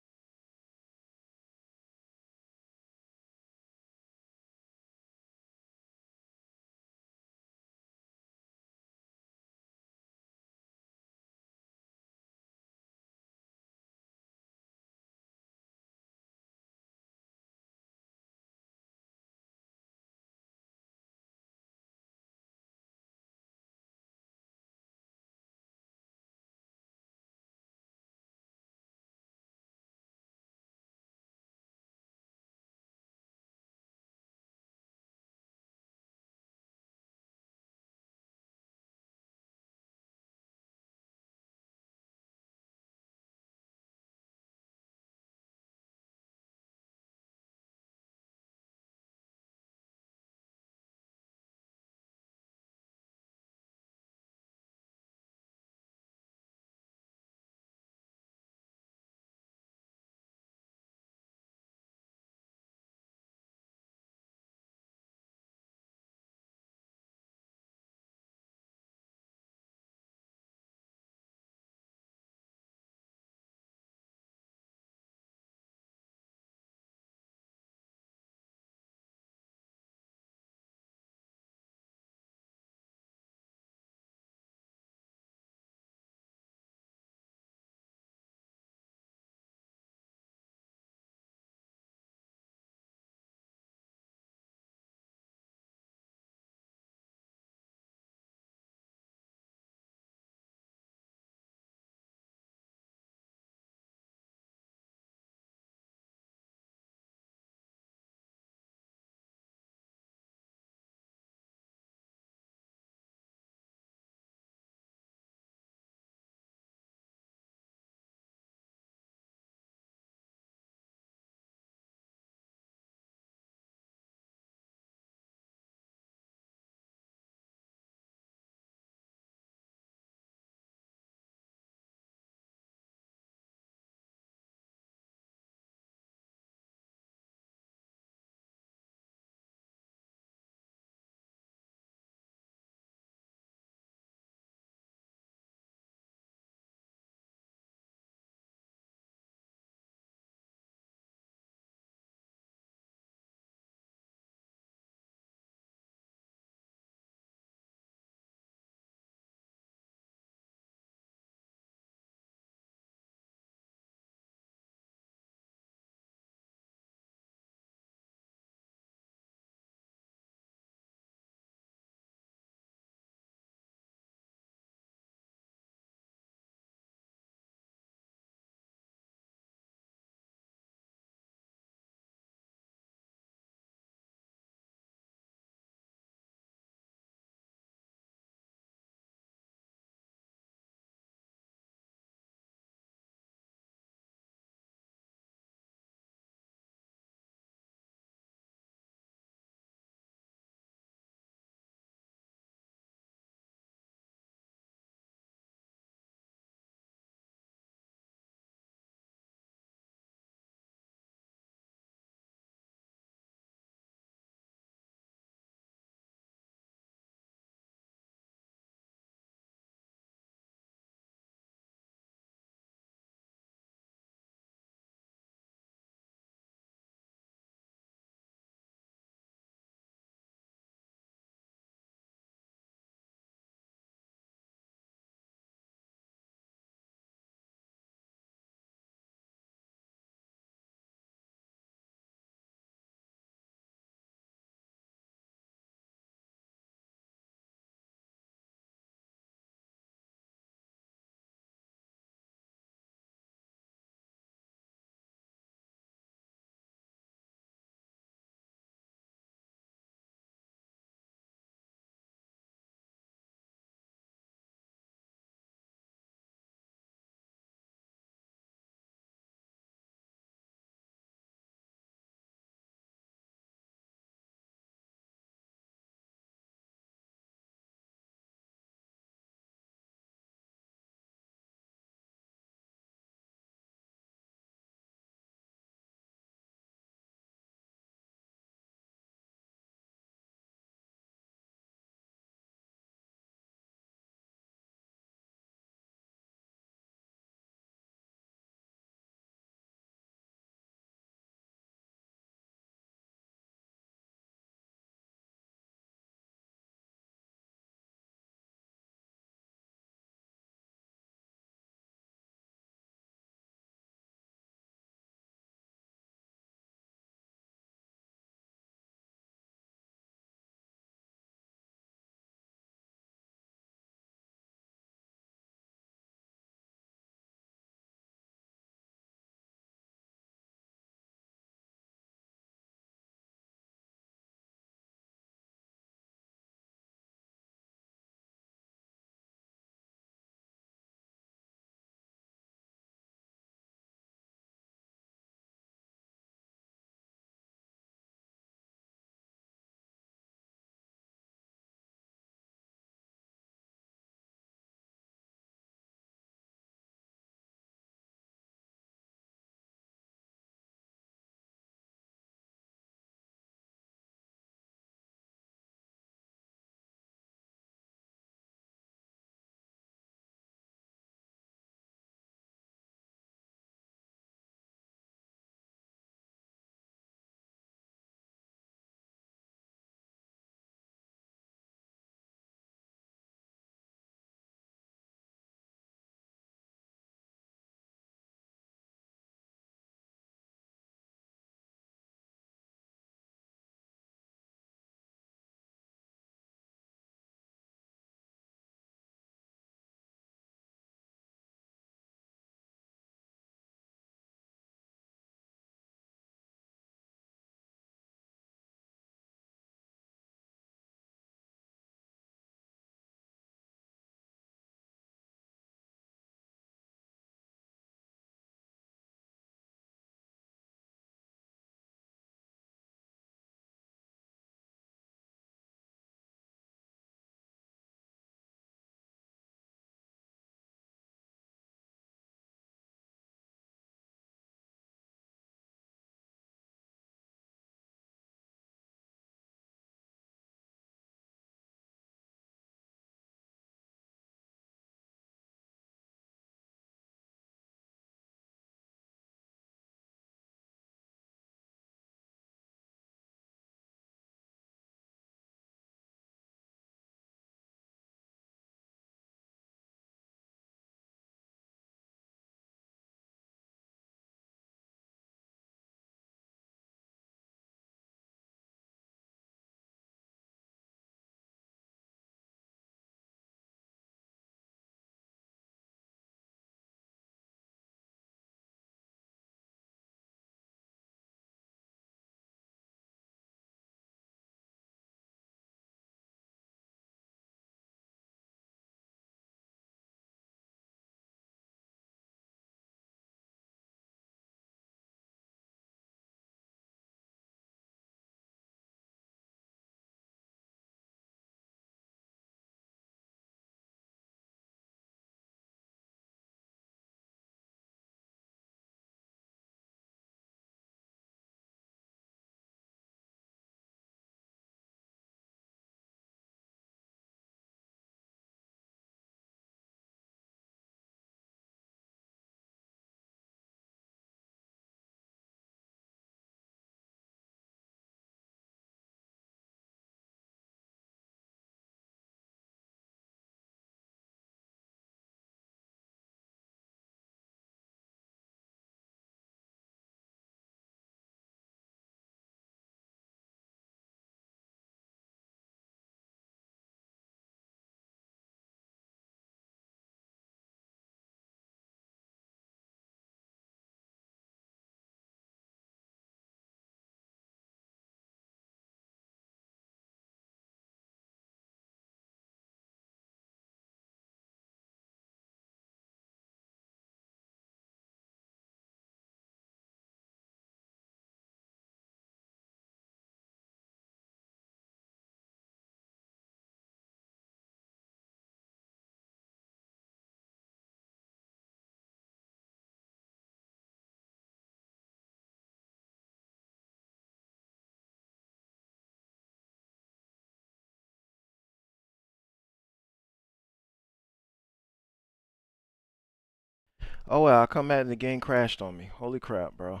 Oh well, I come back and the game crashed on me. Holy crap, bro.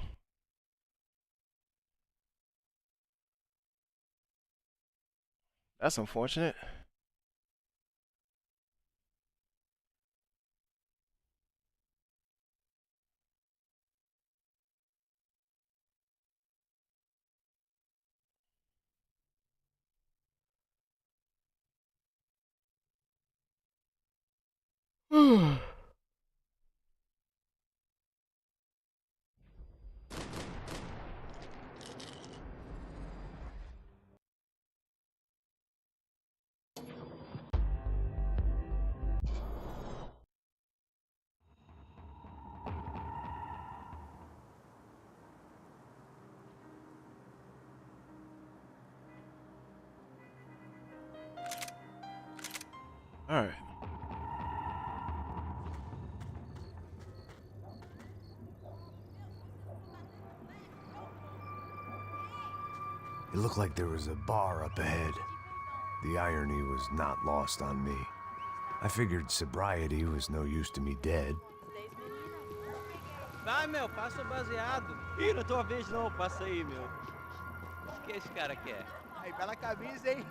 That's unfortunate. All right. It looked like there was a bar up ahead. The irony was not lost on me. I figured sobriety was no use to me dead. Vai, meu, passa o baseado. Ih, não é tua vez não, passa aí, meu. O que esse cara quer? Aí, bela camisa, hein?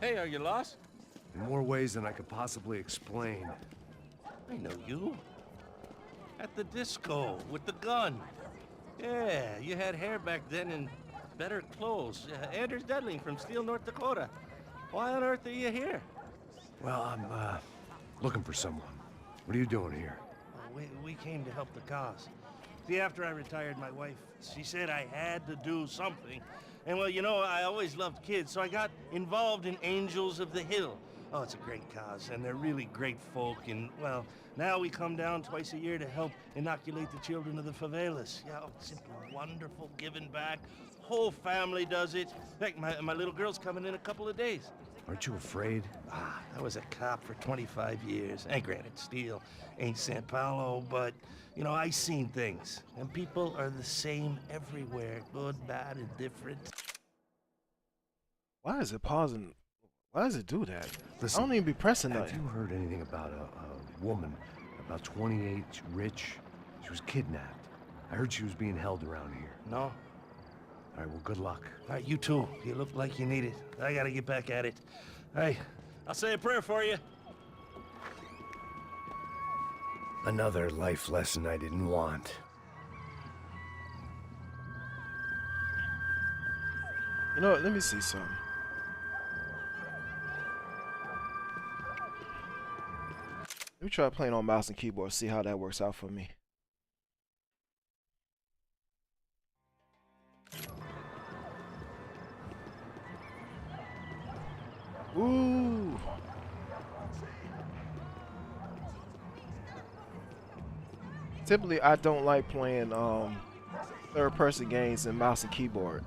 Hey, are you lost? In more ways than I could possibly explain. I know you. At the disco, with the gun. Yeah, you had hair back then and better clothes. Anders Dedling from Steele, North Dakota. Why on earth are you here? Well, I'm, looking for someone. What are you doing here? We came to help the cause. See, after I retired my wife, she said I had to do something. And well, you know, I always loved kids, so I got involved in Angels of the Hill. Oh, it's a great cause, and they're really great folk, and well, now we come down twice a year to help inoculate the children of the favelas. Yeah, oh, it's simply wonderful, giving back. Whole family does it. In fact, my little girl's coming in a couple of days. Aren't you afraid? I was a cop for 25 years. And granted, Steele ain't San Paulo, but, you know, I seen things. And people are the same everywhere, good, bad, and different. Why is it pausing? Why does it do that? Listen, I don't even be pressing that. Have you heard anything about a woman, about 28, rich? She was kidnapped. I heard she was being held around here. No? All right, well, good luck. All right, you too. You look like you need it. I gotta get back at it. Hey, I'll say a prayer for you. Another life lesson I didn't want. You know what? Let me see something. Let me try playing on mouse and keyboard, see how that works out for me. Ooh. Typically, I don't like playing third-person games in mouse and keyboard.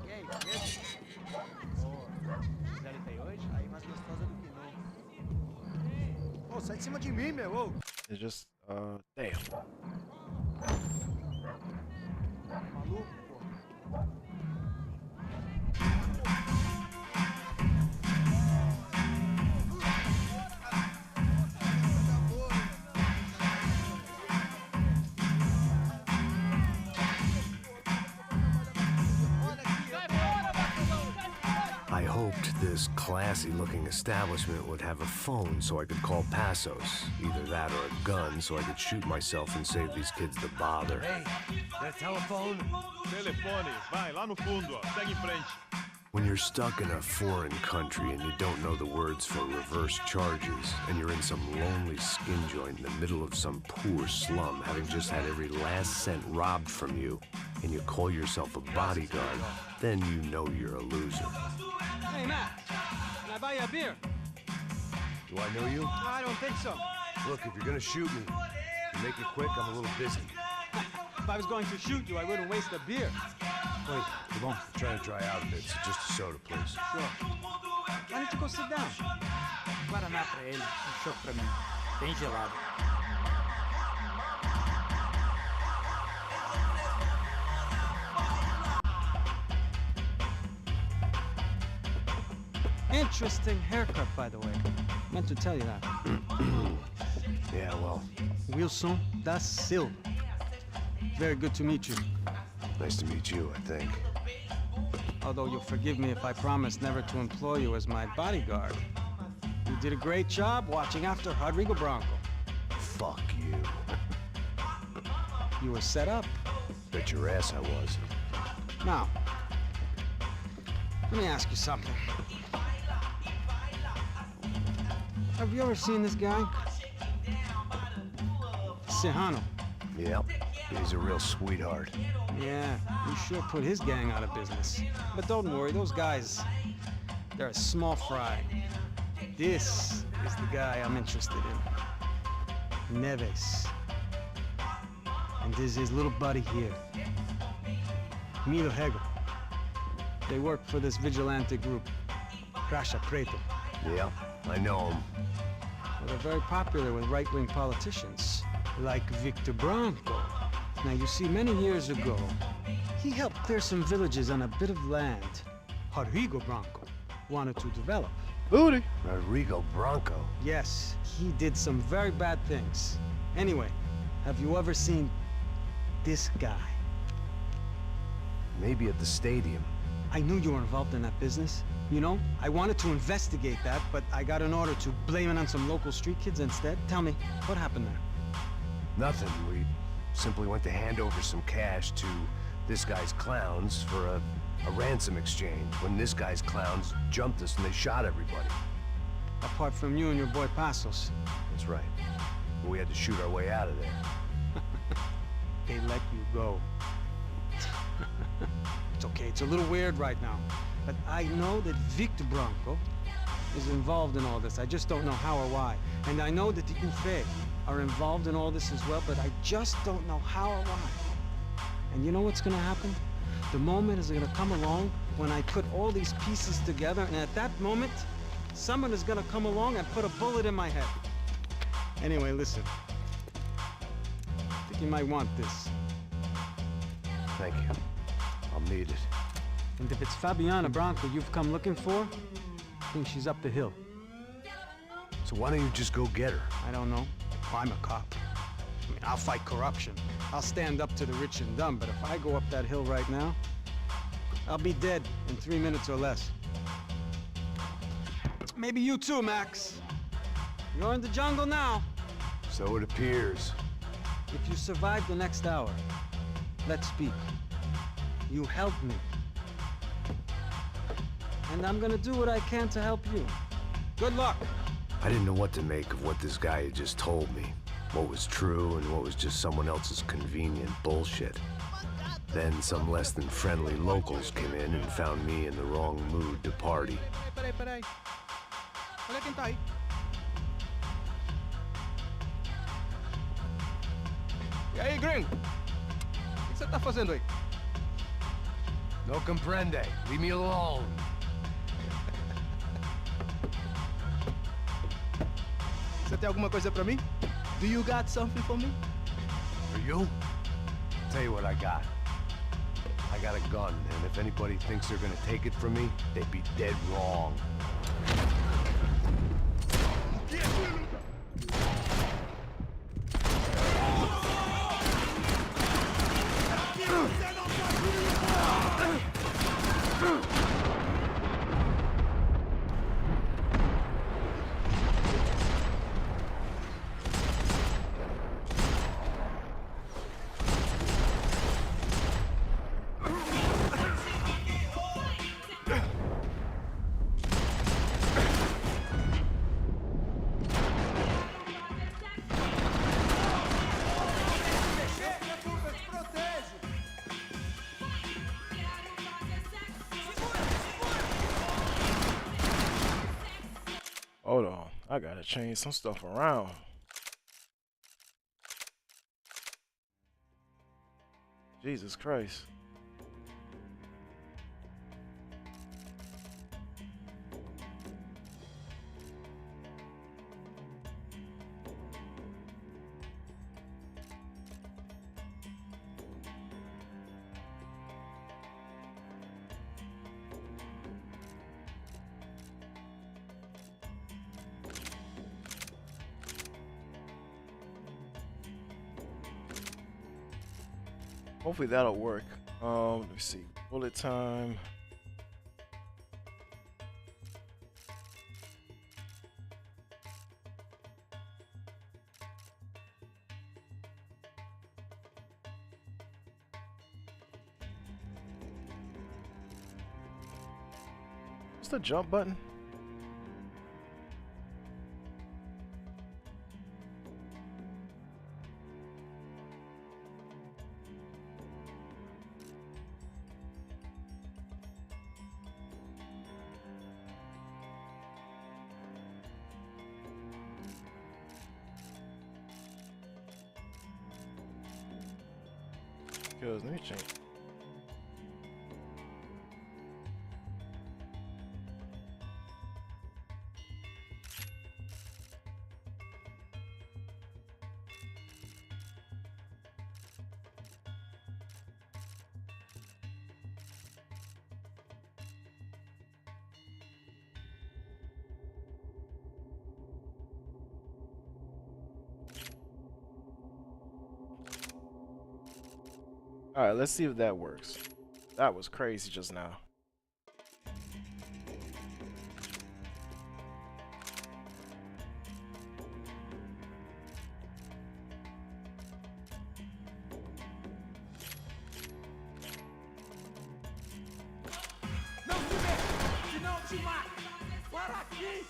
Ô, sai de cima de mim, meu. Ô. It's just, damn. Maluco, pô. I hoped this classy-looking establishment would have a phone so I could call Passos. Either that or a gun so I could shoot myself and save these kids the bother. Hey, that telephone? Telefone, vai, lá no fundo, ó. Segue em frente. When you're stuck in a foreign country and you don't know the words for reverse charges, and you're in some lonely skin joint in the middle of some poor slum, having just had every last cent robbed from you, and you call yourself a bodyguard, then you know you're a loser. Hey, Matt, can I buy you a beer? Do I know you? I don't think so. Look, if you're gonna shoot me, make it quick, I'm a little busy. If I was going to shoot you, I wouldn't waste a beer. Wait, come on. I'm trying to dry out a bit, so just a soda, please. Sure. Why don't you go sit down? Guaraná pra ele, chopp pra mim. Bem gelado. Interesting haircut, by the way. Meant to tell you that. Yeah, well, Wilson da Silva. Very good to meet you. nice to meet you, I think. Although you'll forgive me if I promise never to employ you as my bodyguard. You did a great job watching after Rodrigo Branco. Fuck you. You were set up. Bet your ass I was. Now, let me ask you something. Have you ever seen this guy? Serrano. Yep, he's a real sweetheart. Yeah, you sure put his gang out of business. But don't worry, those guys, they're a small fry. This is the guy I'm interested in. Neves. And this is his little buddy here. Milo Hegel. They work for this vigilante group, Crasha Preto. Yep, I know him. Well, they're very popular with right-wing politicians, like Victor Branco. Now, you see, many years ago, he helped clear some villages on a bit of land Rodrigo Branco wanted to develop. Booty. Rodrigo Branco? Yes, he did some very bad things. Anyway, have you ever seen this guy? Maybe at the stadium. I knew you were involved in that business. You know, I wanted to investigate that, but I got an order to blame it on some local street kids instead. Tell me, what happened there? Nothing. We simply went to hand over some cash to this guy's clowns for a ransom exchange when this guy's clowns jumped us and they shot everybody. Apart from you and your boy Passos. That's right. We had to shoot our way out of there. They let you go. It's okay, it's a little weird right now. But I know that Victor Branco is involved in all this. I just don't know how or why. And I know that the UFE are involved in all this as well, but I just don't know how or why. And you know what's gonna happen? The moment is gonna come along when I put all these pieces together, and at that moment, someone is gonna come along and put a bullet in my head. Anyway, listen. I think you might want this. Thank you. I'll need it. And if it's Fabiana Branco you've come looking for, I think she's up the hill. So why don't you just go get her? I don't know. Well, I'm a cop. I mean, I'll fight corruption. I'll stand up to the rich and dumb, but if I go up that hill right now, I'll be dead in 3 minutes or less. Maybe you too, Max. You're in the jungle now. So it appears. If you survive the next hour, let's speak. You help me. And I'm gonna do what I can to help you. Good luck. I didn't know what to make of what this guy had just told me. What was true and what was just someone else's convenient bullshit. Then some less than friendly locals came in and found me in the wrong mood to party. Peraí. Olha quem tá aí. E aí, gringo? O que você tá fazendo aí? No comprende. Leave me alone. Você tem alguma coisa pra mim? Do you got something for me? For you? Tell you what I got. I got a gun, and if anybody thinks they're gonna take it from me, they'd be dead wrong. Hold on. I gotta change some stuff around. Jesus Christ. Hopefully that'll work. Let me see. Bullet time. What's the jump button? Because let me change. All right, let's see if that works. That was crazy just now. Não se mexe, senão eu te mato. Para aqui.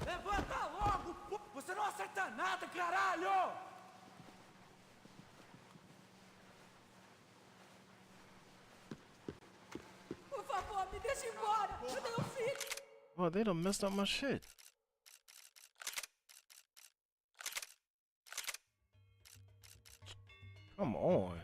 Levanta logo. Você não acerta nada, caralho. Por favor, me deixe embora. Eu tenho um filho. Well, they done messed up my shit. Come on.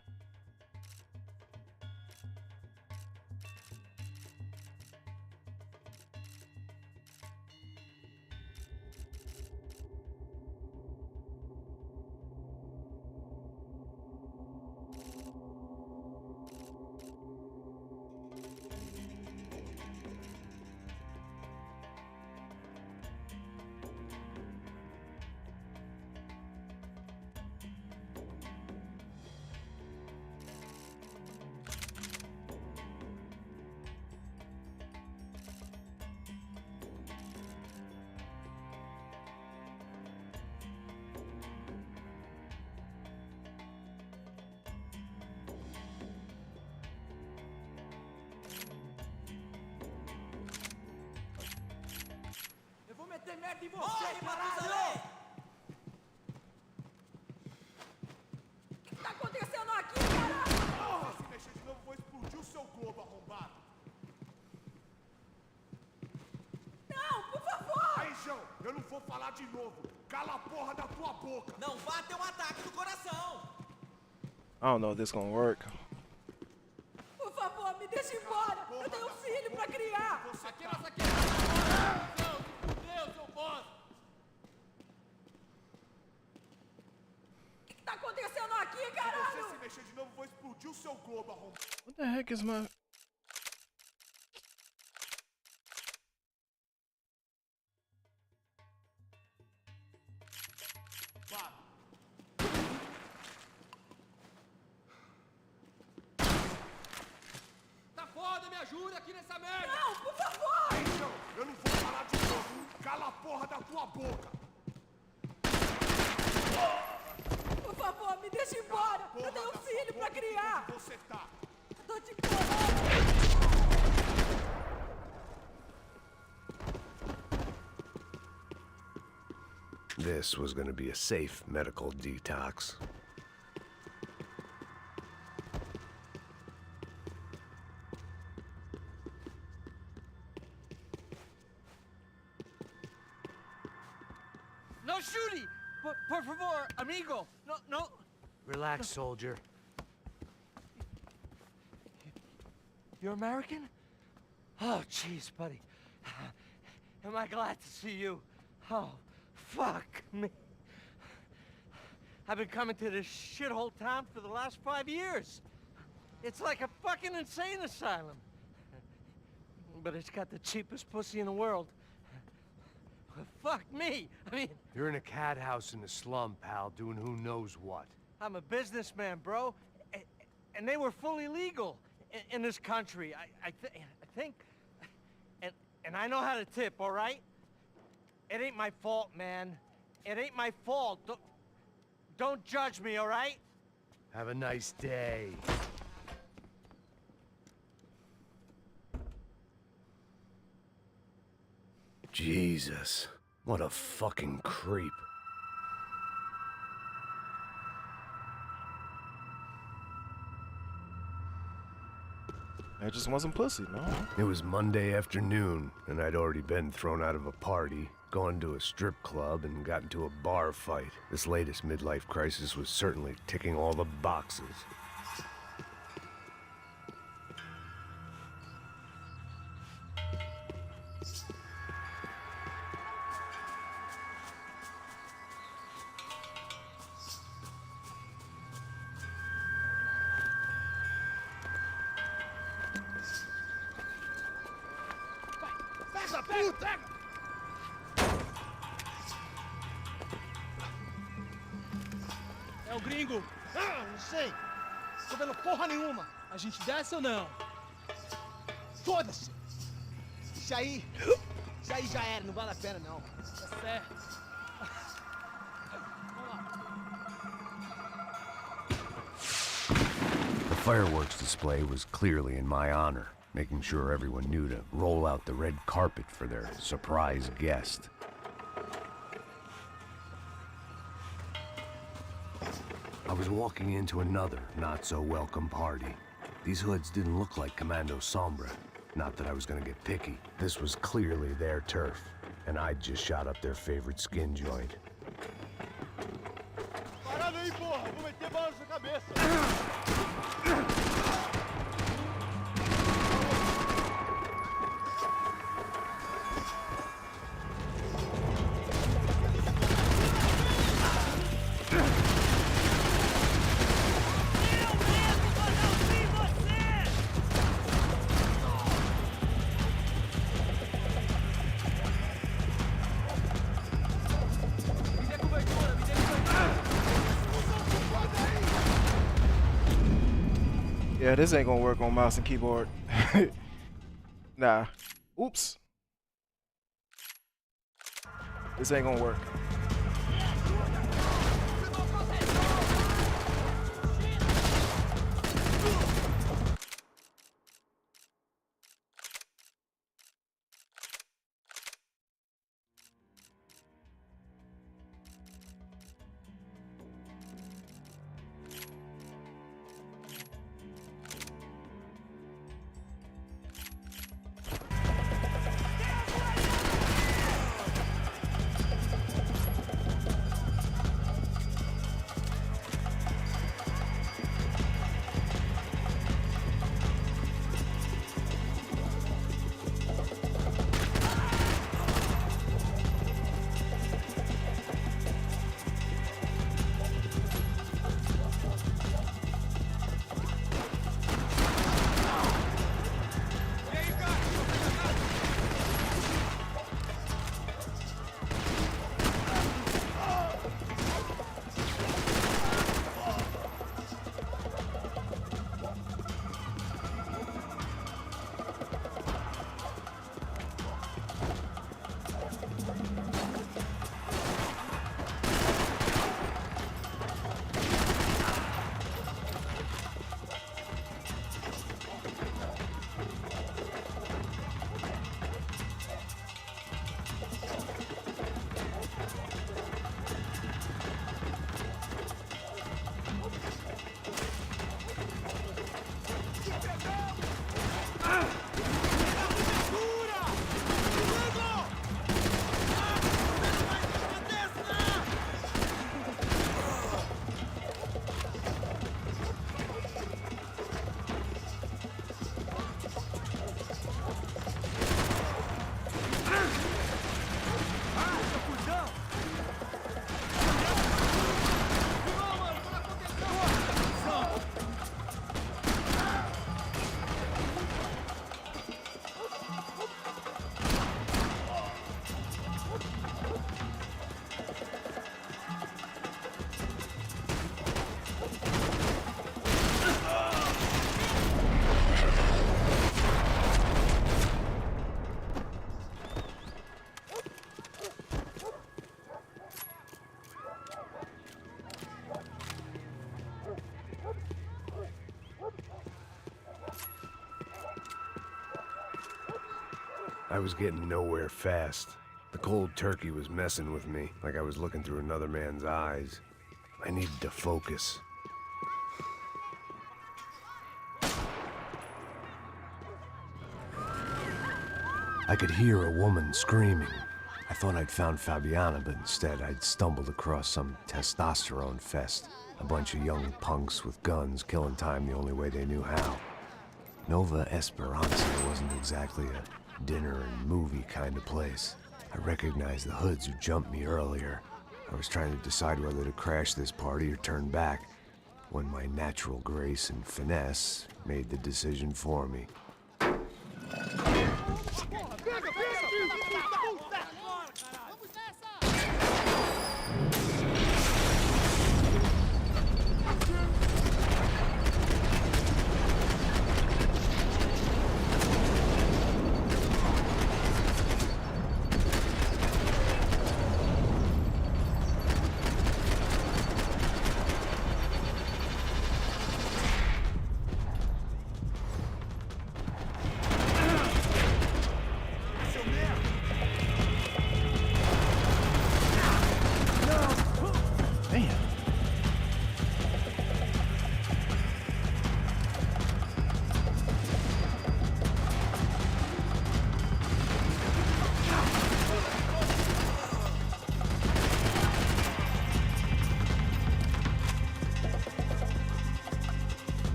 Eu vou meter merda em você, caralho! O que tá acontecendo aqui, caralho? Porra, se mexer de novo, vou explodir o seu globo, arrombado! Não, por favor! Aí, João, eu não vou falar de novo. Cala a porra da tua boca! Não vá ter um ataque do coração! I don't know if this gonna work. Por favor, me deixe embora! Eu tenho um filho pra criar! Aqui, nossa aqui! Meu, seu bosta! O que tá acontecendo aqui, caralho? Se você se mexer de novo, vou explodir o seu globo, arrombado! What the heck is my... Tá foda, me ajuda aqui nessa merda! Não, por favor! Aí, João, eu não vou falar de novo! Cala a porra da tua boca! Por favor, me deixe embora! Eu tenho um filho pra criar! Você tá? Tô te implorando! This was going to be a safe medical detox. No shooting! Por favor, amigo! No, no! Relax, soldier. You're American? Oh, jeez, buddy. Am I glad to see you? Oh, fuck me. I've been coming to this shithole town for the last 5 years. It's like a fucking insane asylum. But it's got the cheapest pussy in the world. Fuck me. I mean, You're in a cat house in the slum, pal, doing who knows what. I'm a businessman, bro. And they were fully legal in this country. I think... And I know how to tip, all right? It ain't my fault, man. It ain't my fault. Don't judge me, all right? Have a nice day. Jesus, what a fucking creep. That just wasn't pussy, no. It was Monday afternoon, and I'd already been thrown out of a party, gone to a strip club, and got into a bar fight. This latest midlife crisis was certainly ticking all the boxes. É o gringo. Ah, não sei. Tô vendo porra nenhuma. A gente desce ou não? Foda-se. Isso aí já era, não vale a pena não. Tá certo. The fireworks display was clearly in my honor, making sure everyone knew to roll out the red carpet for their surprise guest. I was walking into another not-so-welcome party. These hoods didn't look like Commando Sombra. Not that I was gonna get picky. This was clearly their turf, and I'd just shot up their favorite skin joint. Parada aí, porra! Vou meter bala na sua cabeça! Yeah, this ain't gonna work on mouse and keyboard. Nah. Oops. This ain't gonna work. I was getting nowhere fast. The cold turkey was messing with me, like I was looking through another man's eyes. I needed to focus. I could hear a woman screaming. I thought I'd found Fabiana, but instead I'd stumbled across some testosterone fest. A bunch of young punks with guns killing time the only way they knew how. Nova Esperanza wasn't exactly a dinner and movie kind of place. I recognized the hoods who jumped me earlier. I was trying to decide whether to crash this party or turn back, when my natural grace and finesse made the decision for me.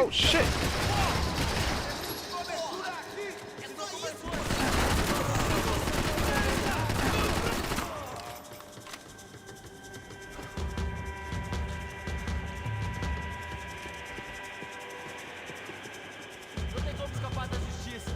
Oh shit! Não tem como escapar da justiça.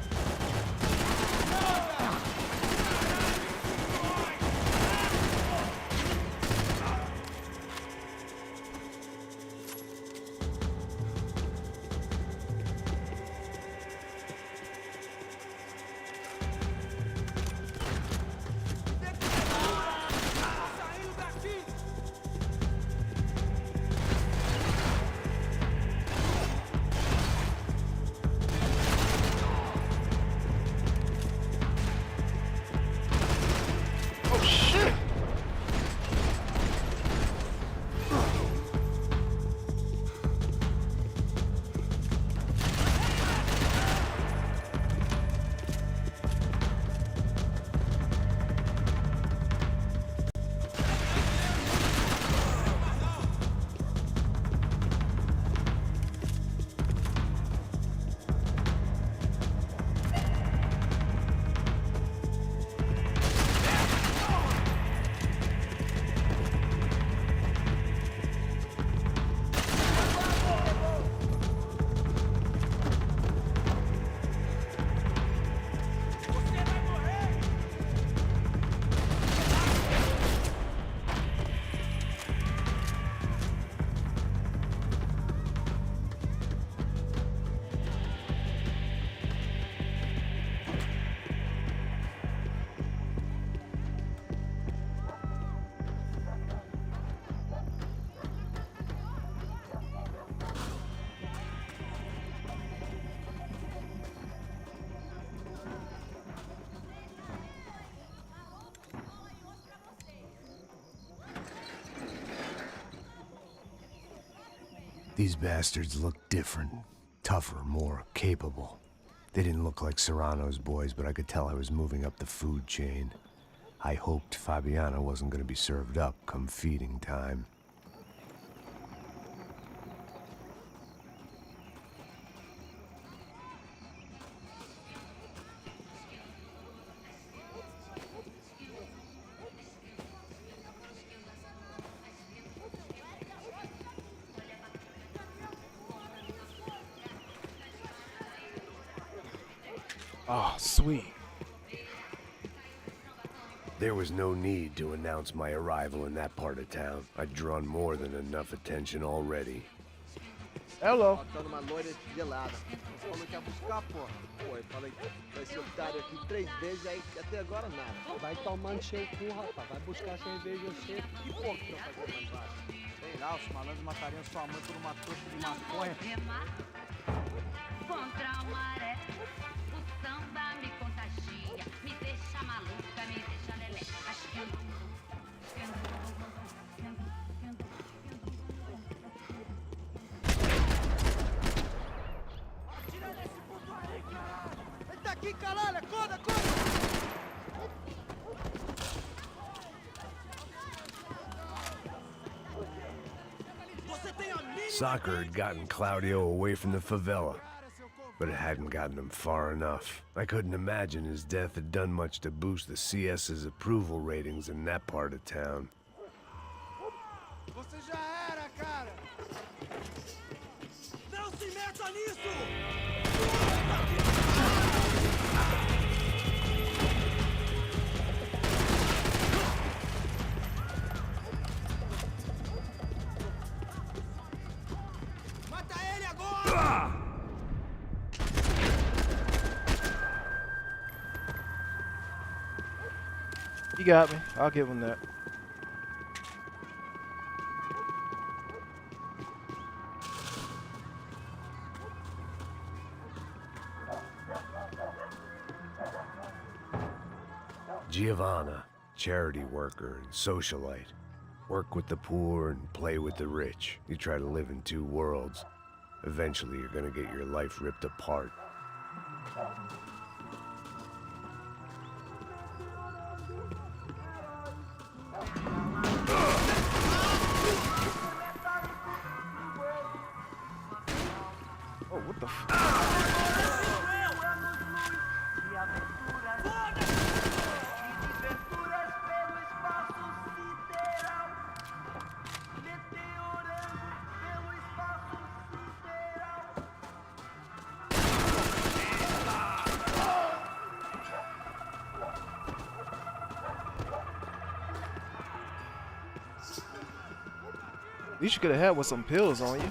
Oh shit! These bastards look different, tougher, more capable. They didn't look like Serrano's boys, but I could tell I was moving up the food chain. I hoped Fabiana wasn't going to be served up come feeding time. Oh, sweet. There was no need to announce my arrival in that part of town. I'd drawn more than enough attention already. Hello. Faltando uma loira gelada. Você falou que ia buscar, pô. Pô, eu falei, vai ser otário aqui 3 vezes, aí até agora nada. Vai tomando seu cu, rapaz. Vai buscar cerveja você. Que pouco que eu fazer mais baixo. Sei lá, os malandros matariam sua mãe por uma trouxa de maconha. Contra a maré, o samba me contagia, me deixa maluca, me deixa lelé. Acho que eu não. Atira nesse puto aí, caralho! Ele tá aqui, caralho! Acorda, acorda! Soccer had gotten Claudio away from the favela, but it hadn't gotten him far enough. I couldn't imagine his death had done much to boost the CS's approval ratings in that part of town. Você já era, cara! Não se meta nisso! Mata ele agora! He got me. I'll give him that. Giovanna, charity worker and socialite. Work with the poor and play with the rich. You try to live in two worlds. Eventually, you're gonna get your life ripped apart. Oh, what the f... At least you could have had with some pills on you.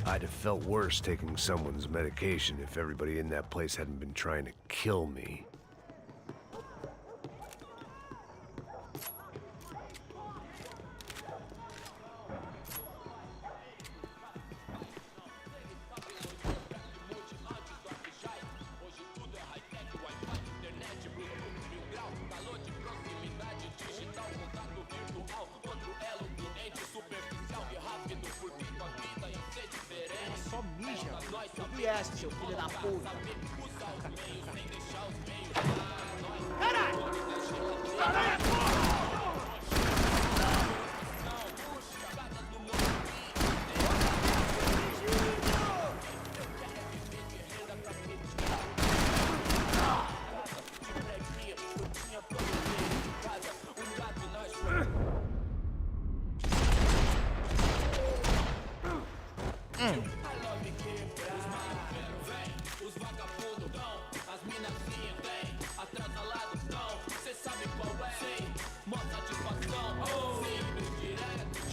I'd have felt worse taking someone's medication if everybody in that place hadn't been trying to kill me. Só mija. Eu conheço, seu filho da puta. Caralho! Caralho, porra!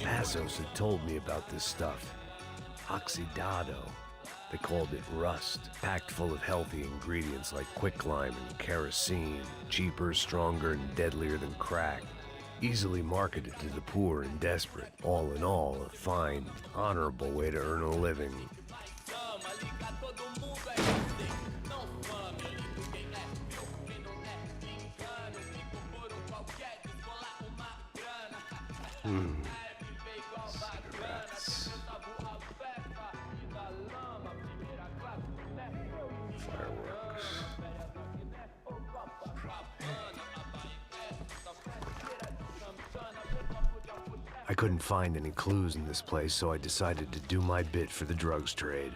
Passos had told me about this stuff. Oxidado. They called it rust, packed full of healthy ingredients like quicklime and kerosene, cheaper, stronger, and deadlier than crack. Easily marketed to the poor and desperate. All in all, a fine, honorable way to earn a living. Cigarettes. Fireworks. I couldn't find any clues in this place, so I decided to do my bit for the drugs trade.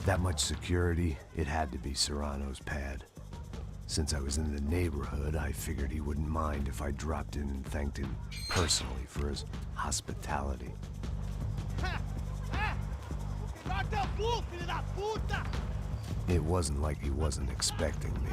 That much security, it had to be Serrano's pad. Since I was in the neighborhood, I figured he wouldn't mind if I dropped in and thanked him personally for his hospitality. It wasn't like he wasn't expecting me.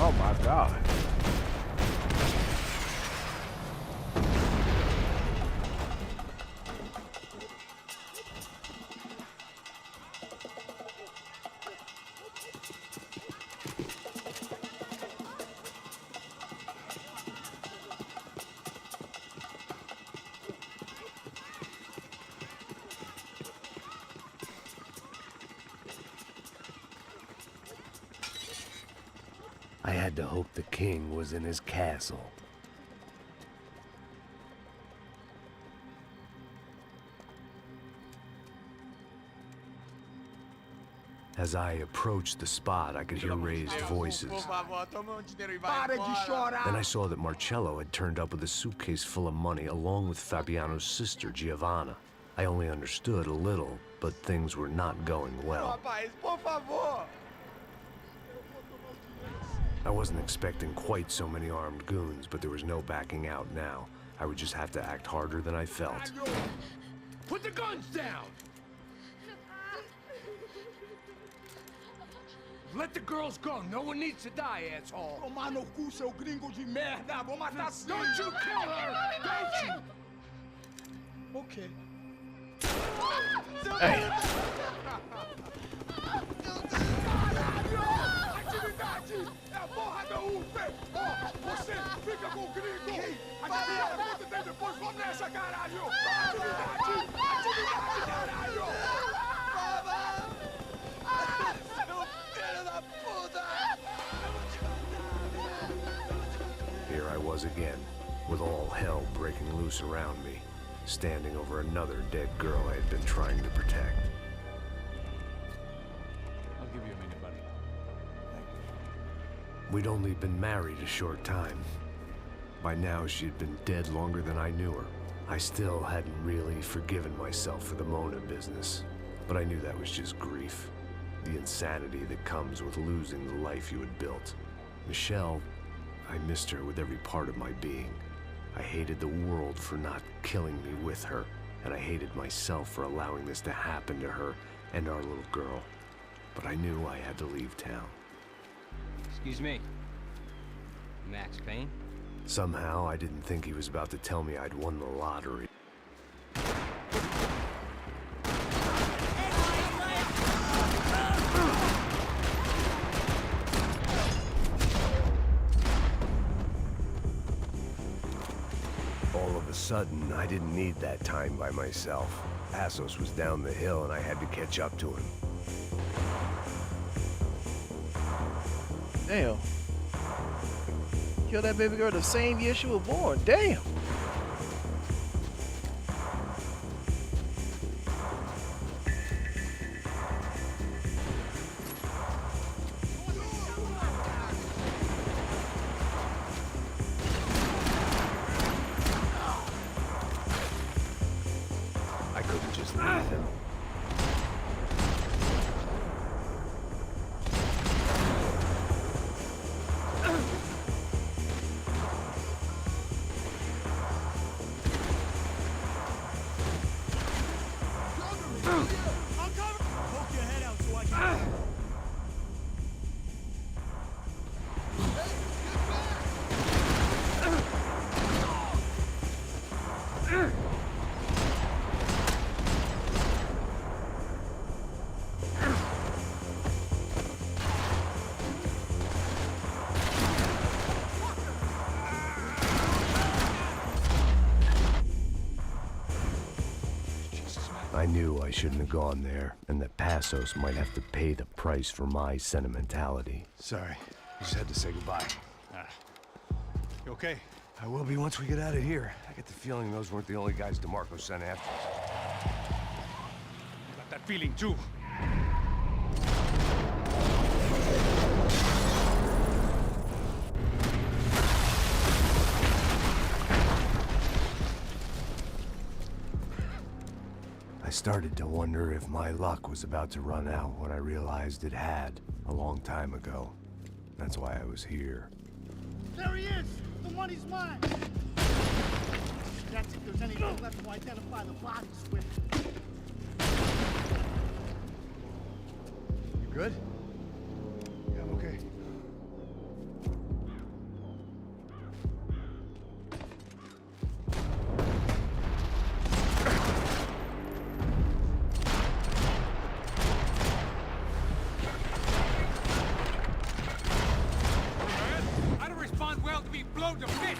Oh my God. I had to hope the king was in his castle. As I approached the spot, I could hear raised voices. Then I saw that Marcello had turned up with a suitcase full of money along with Fabiano's sister, Giovanna. I only understood a little, but things were not going well. I wasn't expecting quite so many armed goons, but there was no backing out now. I would just have to act harder than I felt. Put the guns down! Let the girls go. No one needs to die, asshole. Tomar no cu, seu gringo de merda. Vou matar sim. Don't you kill her! Don't you? Okay. Hey. Atividade é a porra da UP! Ó, você fica com o gringo! Atividade é quanto tem depois? Vamos nessa, caralho! Atividade! Atividade, caralho! Here I was again, with all hell breaking loose around me, standing over another dead girl I had been trying to protect. I'll give you a minute, buddy. Thank you. We'd only been married a short time. By now, she had been dead longer than I knew her. I still hadn't really forgiven myself for the Mona business, but I knew that was just grief. The insanity that comes with losing the life you had built. Michelle, I missed her with every part of my being. I hated the world for not killing me with her, and I hated myself for allowing this to happen to her and our little girl. But I knew I had to leave town. Excuse me. Max Payne? Somehow, I didn't think he was about to tell me I'd won the lottery. All of a sudden, I didn't need that time by myself. Passos was down the hill and I had to catch up to him. Damn. Killed that baby girl the same year she was born. Damn. I couldn't just leave him. I knew I shouldn't have gone there, and that Passos might have to pay the price for my sentimentality. Sorry, I just had to say goodbye. You okay? I will be once we get out of here. I get the feeling those weren't the only guys DeMarco sent after us. I got that feeling too. I started to wonder if my luck was about to run out when I realized it had a long time ago. That's why I was here. There he is! The money's mine! That's if there's anything left to identify the bodies with. You good? Yeah, I'm okay. I don't respond well to be blown to bits!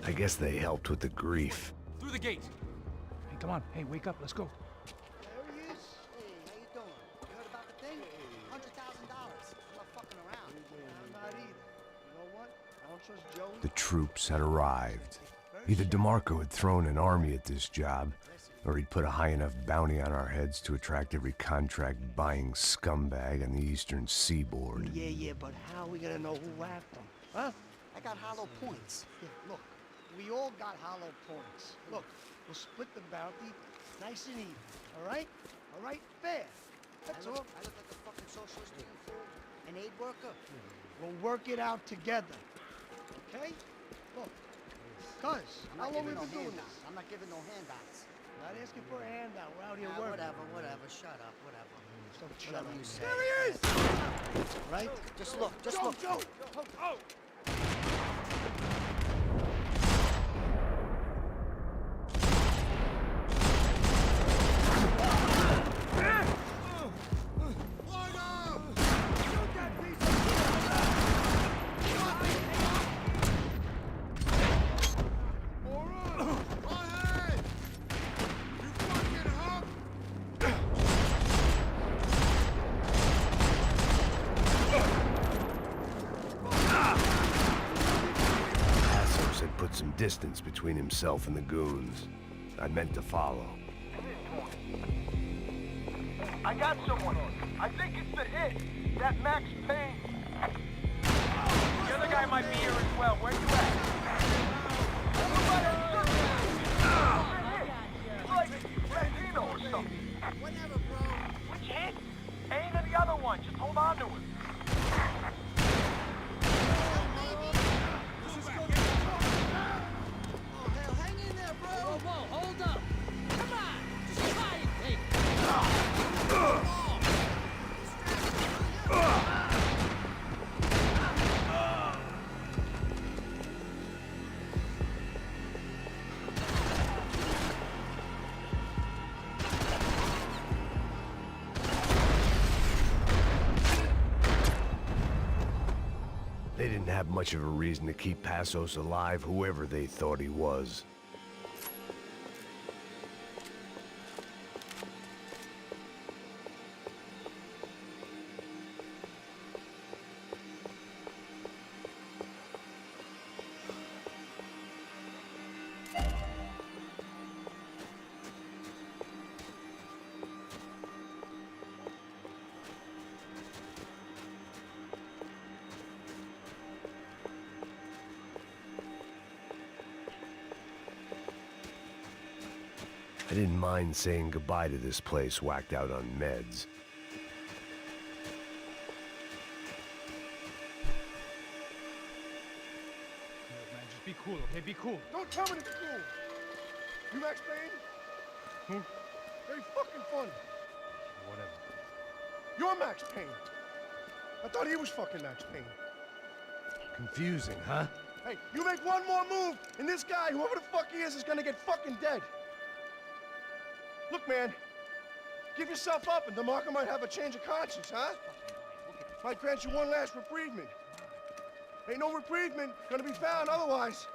I guess they helped with the grief. Through the gate. Hey, come on. Hey, wake up. Let's go. There he is. Hey, how you doing? You heard about the thing? $100,000. I'm not fucking around. I'm not either. You know what? I don't trust Joey. The troops had arrived. Either DeMarco had thrown an army at this job, or he'd put a high enough bounty on our heads to attract every contract-buying scumbag on the eastern seaboard. Yeah, but how are we gonna know who whacked them? Huh? I got hollow points. Yeah, look, we all got hollow points. Look, we'll split the bounty nice and even, all right? All right? Fair. That's all. I look like a fucking socialist to you, fool. An aid worker? We'll work it out together, okay? Look, cuz, how long we been doing this? I'm not giving no handouts. Not asking for a handout. We're out here working. Whatever. Shut up. Whatever. Shut up. You say. There he is! Right? Just look. Joe. Oh! Some distance between himself and the goons. I meant to follow. I got someone. I think it's the hit. That Max Payne. The other guy might be here as well. Where you at? He's like Latino or something. Whatever, bro. Which hit? Payne and the other one. Just hold on to him. Whoa, hold up! Come on! Just try and take it! They didn't have much of a reason to keep Passos alive, whoever they thought he was. I didn't mind saying goodbye to this place whacked out on meds. Look, man, just be cool, okay? Be cool. Don't tell me to be cool. You Max Payne? Who? Very fucking funny. Whatever. You're Max Payne. I thought he was fucking Max Payne. Confusing, huh? Hey, you make one more move, and this guy, whoever the fuck he is gonna get fucking dead. Look, man, give yourself up, and DeMarco might have a change of conscience, huh? Might grant you one last reprievement. Ain't no reprievement gonna be found otherwise.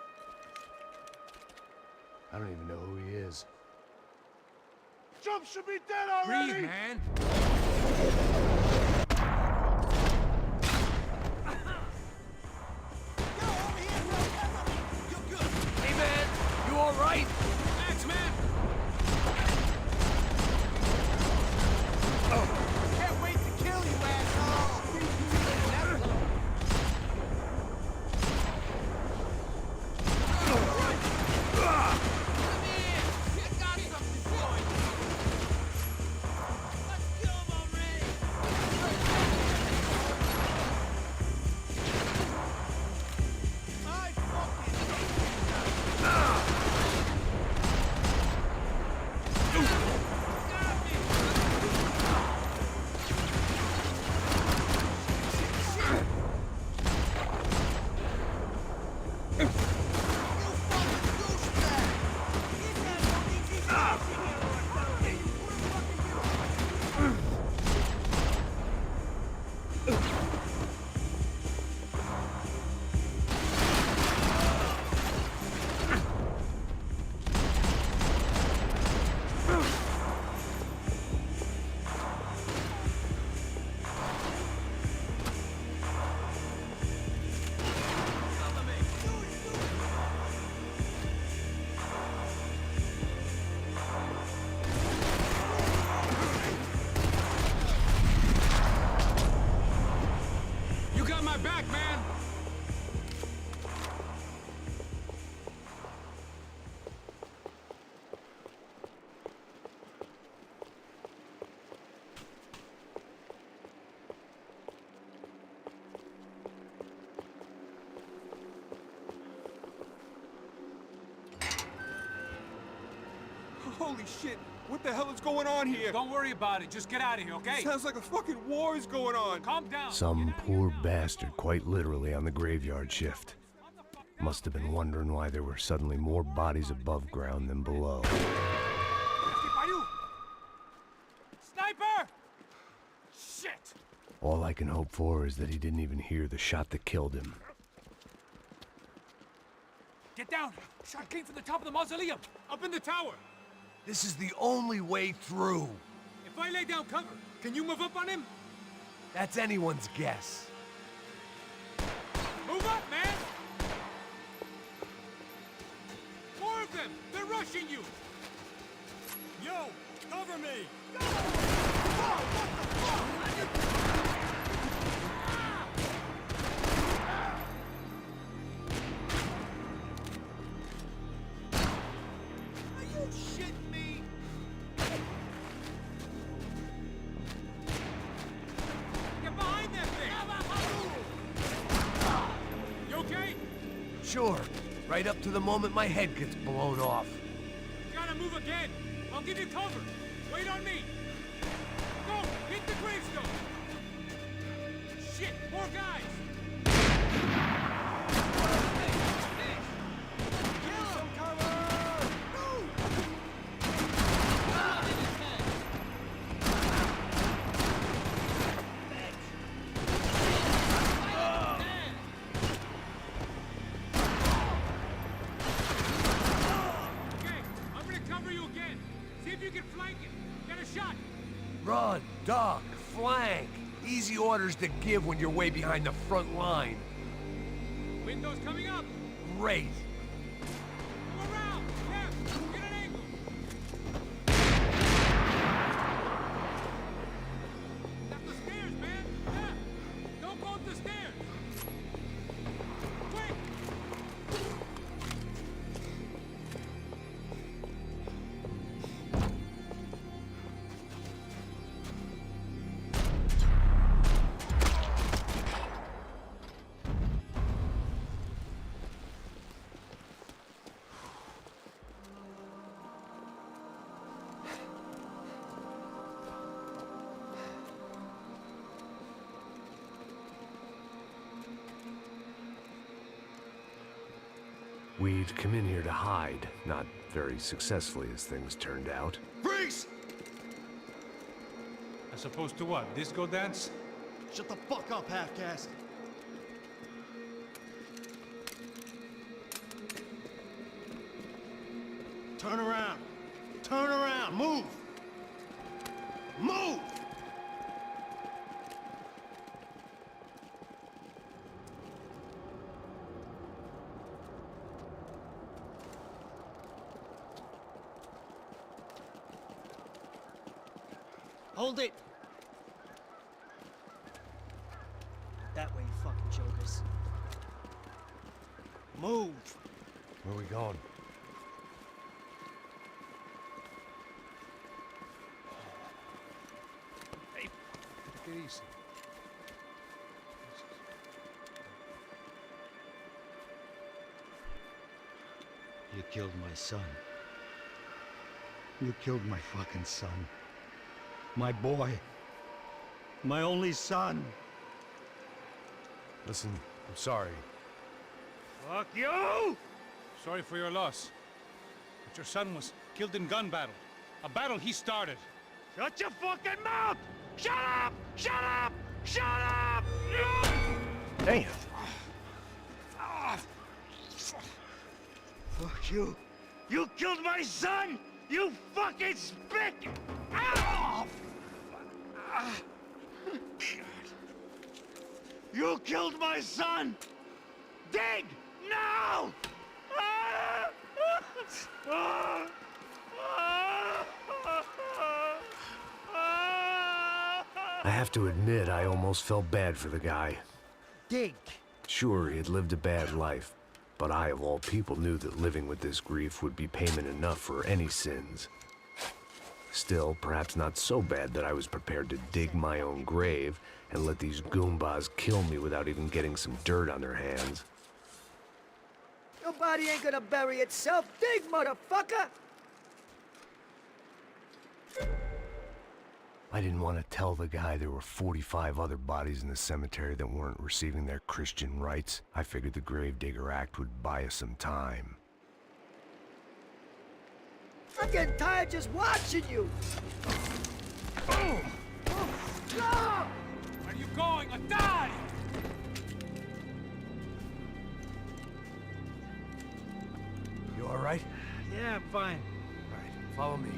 I don't even know who he is. Jump should be dead already! Breathe, man! Hey, man! You all right? Max, man! Can't wait to kill you, asshole! Holy shit! What the hell is going on here? Don't worry about it. Just get out of here, okay? Sounds like a fucking war is going on. Calm down. Some poor bastard, quite literally, on the graveyard shift. Must have been wondering why there were suddenly more bodies above ground than below. Sniper! Shit! All I can hope for is that he didn't even hear the shot that killed him. Get down! Shot came from the top of the mausoleum! Up in the tower! This is the only way through. If I lay down cover, can you move up on him? That's anyone's guess. Move up, man! More of them! They're rushing you! Yo! Cover me! Sure, right up to the moment my head gets blown off. Gotta move again! I'll give you cover! Wait on me! Go! Hit the gravestone! Shit! More guys! Run, duck, flank. Easy orders to give when you're way behind the front line. Windows coming up! Great. Go around! Left! Get an angle! Up the stairs, man! Yeah! Don't go up the stairs! Quick! We'd come in here to hide, not very successfully as things turned out. Freeze! As opposed to what? Disco dance? Shut the fuck up, half-caste. Turn around. Turn around. Move. Move! Hold it! That way, you fucking jokers. Move! Where are we going? Hey, take it easy. You killed my son. You killed my fucking son. My boy. My only son. Listen, I'm sorry. Fuck you! Sorry for your loss. But your son was killed in gun battle. A battle he started. Shut your fucking mouth! Shut up! Shut up! Shut up! Damn. Fuck you! You killed my son! You fucking spick! Ah! You killed my son! Dig! Now! I have to admit, I almost felt bad for the guy. Dig! Sure, he had lived a bad life, but I, of all people, knew that living with this grief would be payment enough for any sins. Still, perhaps not so bad that I was prepared to dig my own grave and let these goombas kill me without even getting some dirt on their hands. Your body ain't gonna bury itself. Dig, motherfucker! I didn't want to tell the guy there were 45 other bodies in the cemetery that weren't receiving their Christian rites. I figured the Gravedigger Act would buy us some time. I'm getting tired just watching you! Boom! Where are you going? A die! You all right? Yeah, I'm fine. All right, follow me.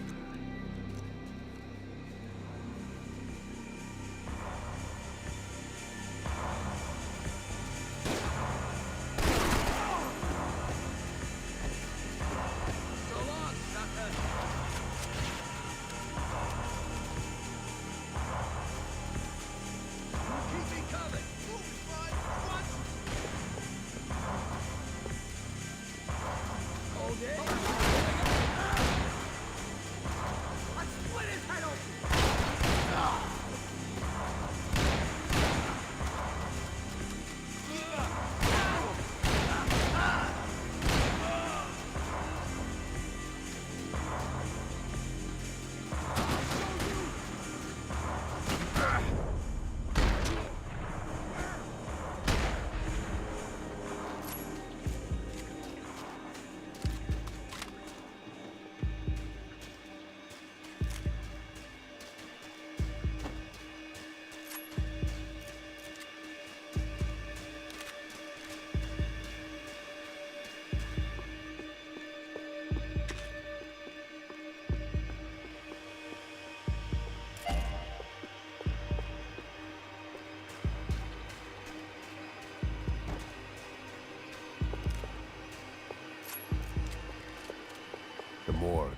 The morgue.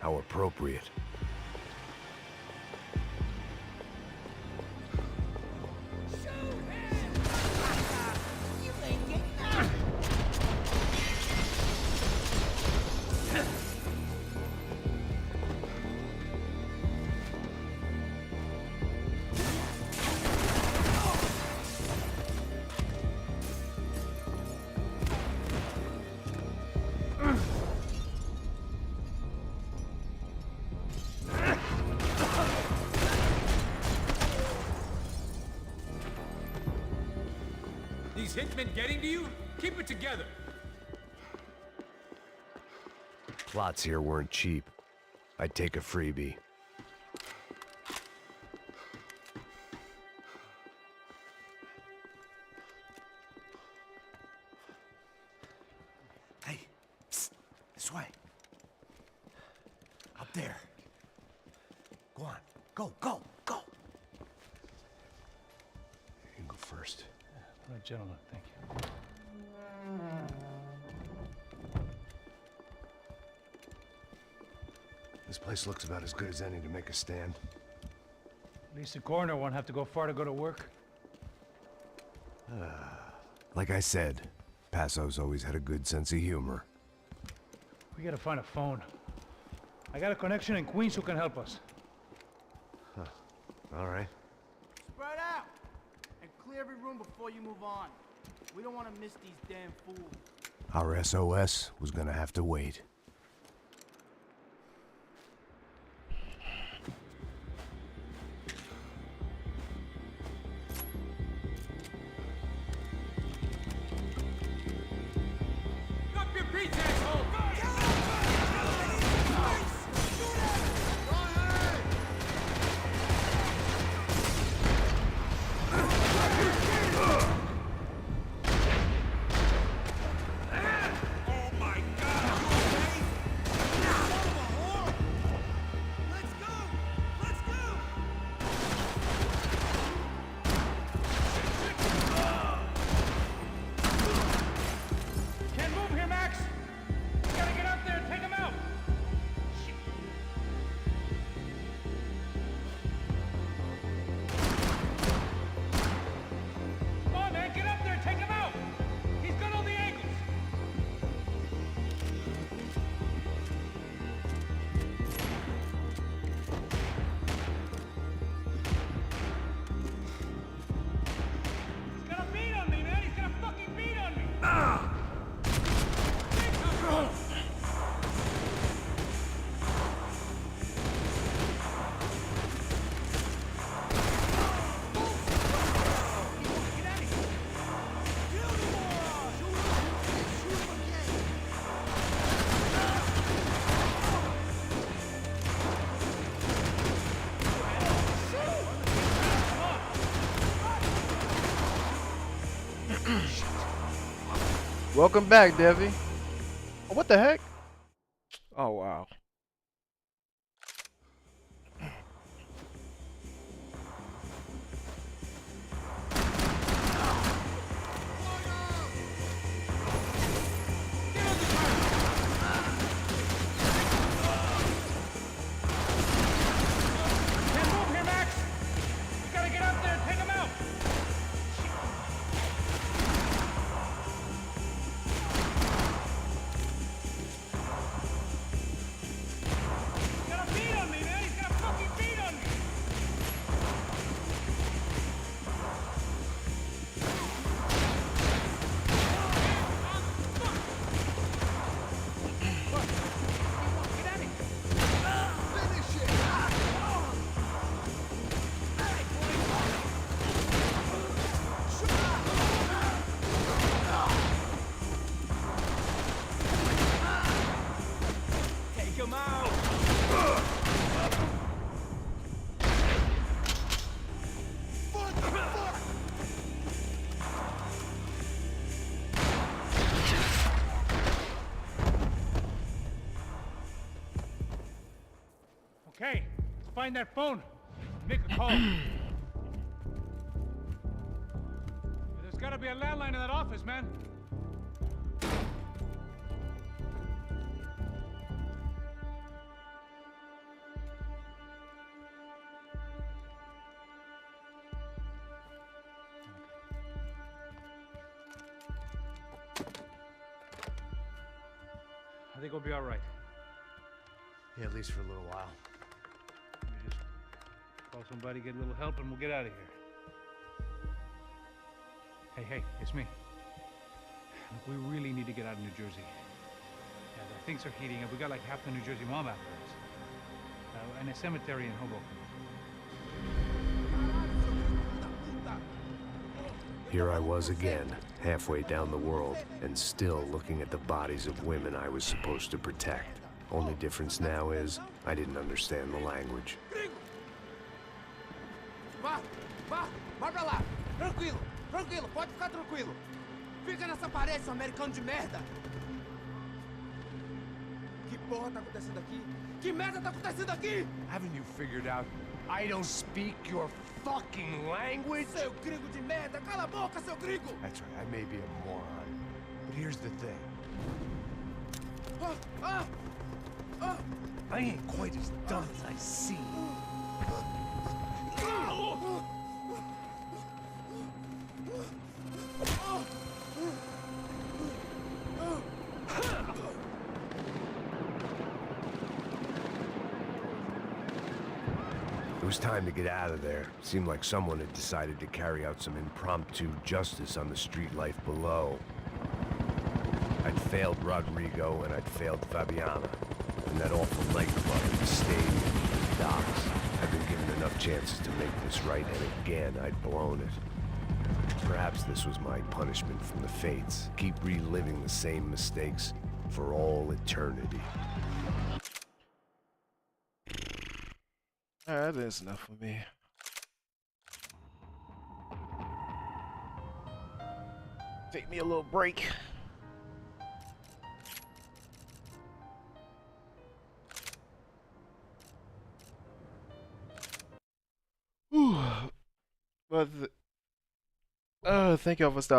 How appropriate. These hitmen getting to you? Keep it together. Plots here weren't cheap. I'd take a freebie. Hey, psst, this way. Up there. Go on, go, go, go. You go first. All right, gentlemen, thank you. This place looks about as good as any to make a stand. At least the coroner won't have to go far to go to work. Like I said, Passo's always had a good sense of humor. We gotta find a phone. I got a connection in Queens who can help us. All right. Spread out! And clear every room before you move on. We don't want to miss these damn fools. Our SOS was gonna have to wait. Up your beats, asshole! Oh my God! Welcome back, Devi. Oh, what the heck? Oh, wow. Can't move here, Max! You gotta get up there and take him out! He's got a beat on me, man! He's got a fucking beat on me! Take him out! Okay, let's find that phone. Make a call. There's gotta be a landline in that office, man. I think we'll be all right. Yeah, at least for a little while. We just call somebody, get a little help, and we'll get out of here. Hey, it's me. Look, we really need to get out of New Jersey. Things are heating up. We got like half the New Jersey mob after us. And a cemetery in Hoboken. Here I was again, halfway down the world, and still looking at the bodies of women I was supposed to protect. Only difference now is, I didn't understand the language. Vai pra lá. Tranquilo, pode ficar tranquilo. Fica nessa parede, seu americano de merda. Que porra tá acontecendo aqui? Que merda tá acontecendo aqui? Haven't you figured out I don't speak your fucking language? Seu gringo de merda, cala a boca, seu gringo! That's right, I may be a moron, but here's the thing. I ain't quite as dumb as I seem. It was time to get out of there. Seemed like someone had decided to carry out some impromptu justice on the street life below. I'd failed Rodrigo and I'd failed Fabiana. And that awful nightclub, the stadium, the docks. I'd been given enough chances to make this right, and again, I'd blown it. Perhaps this was my punishment from the fates. Keep reliving the same mistakes for all eternity. Alright, that's enough for me. Take me a little break. Whew. But thank y'all for stopping.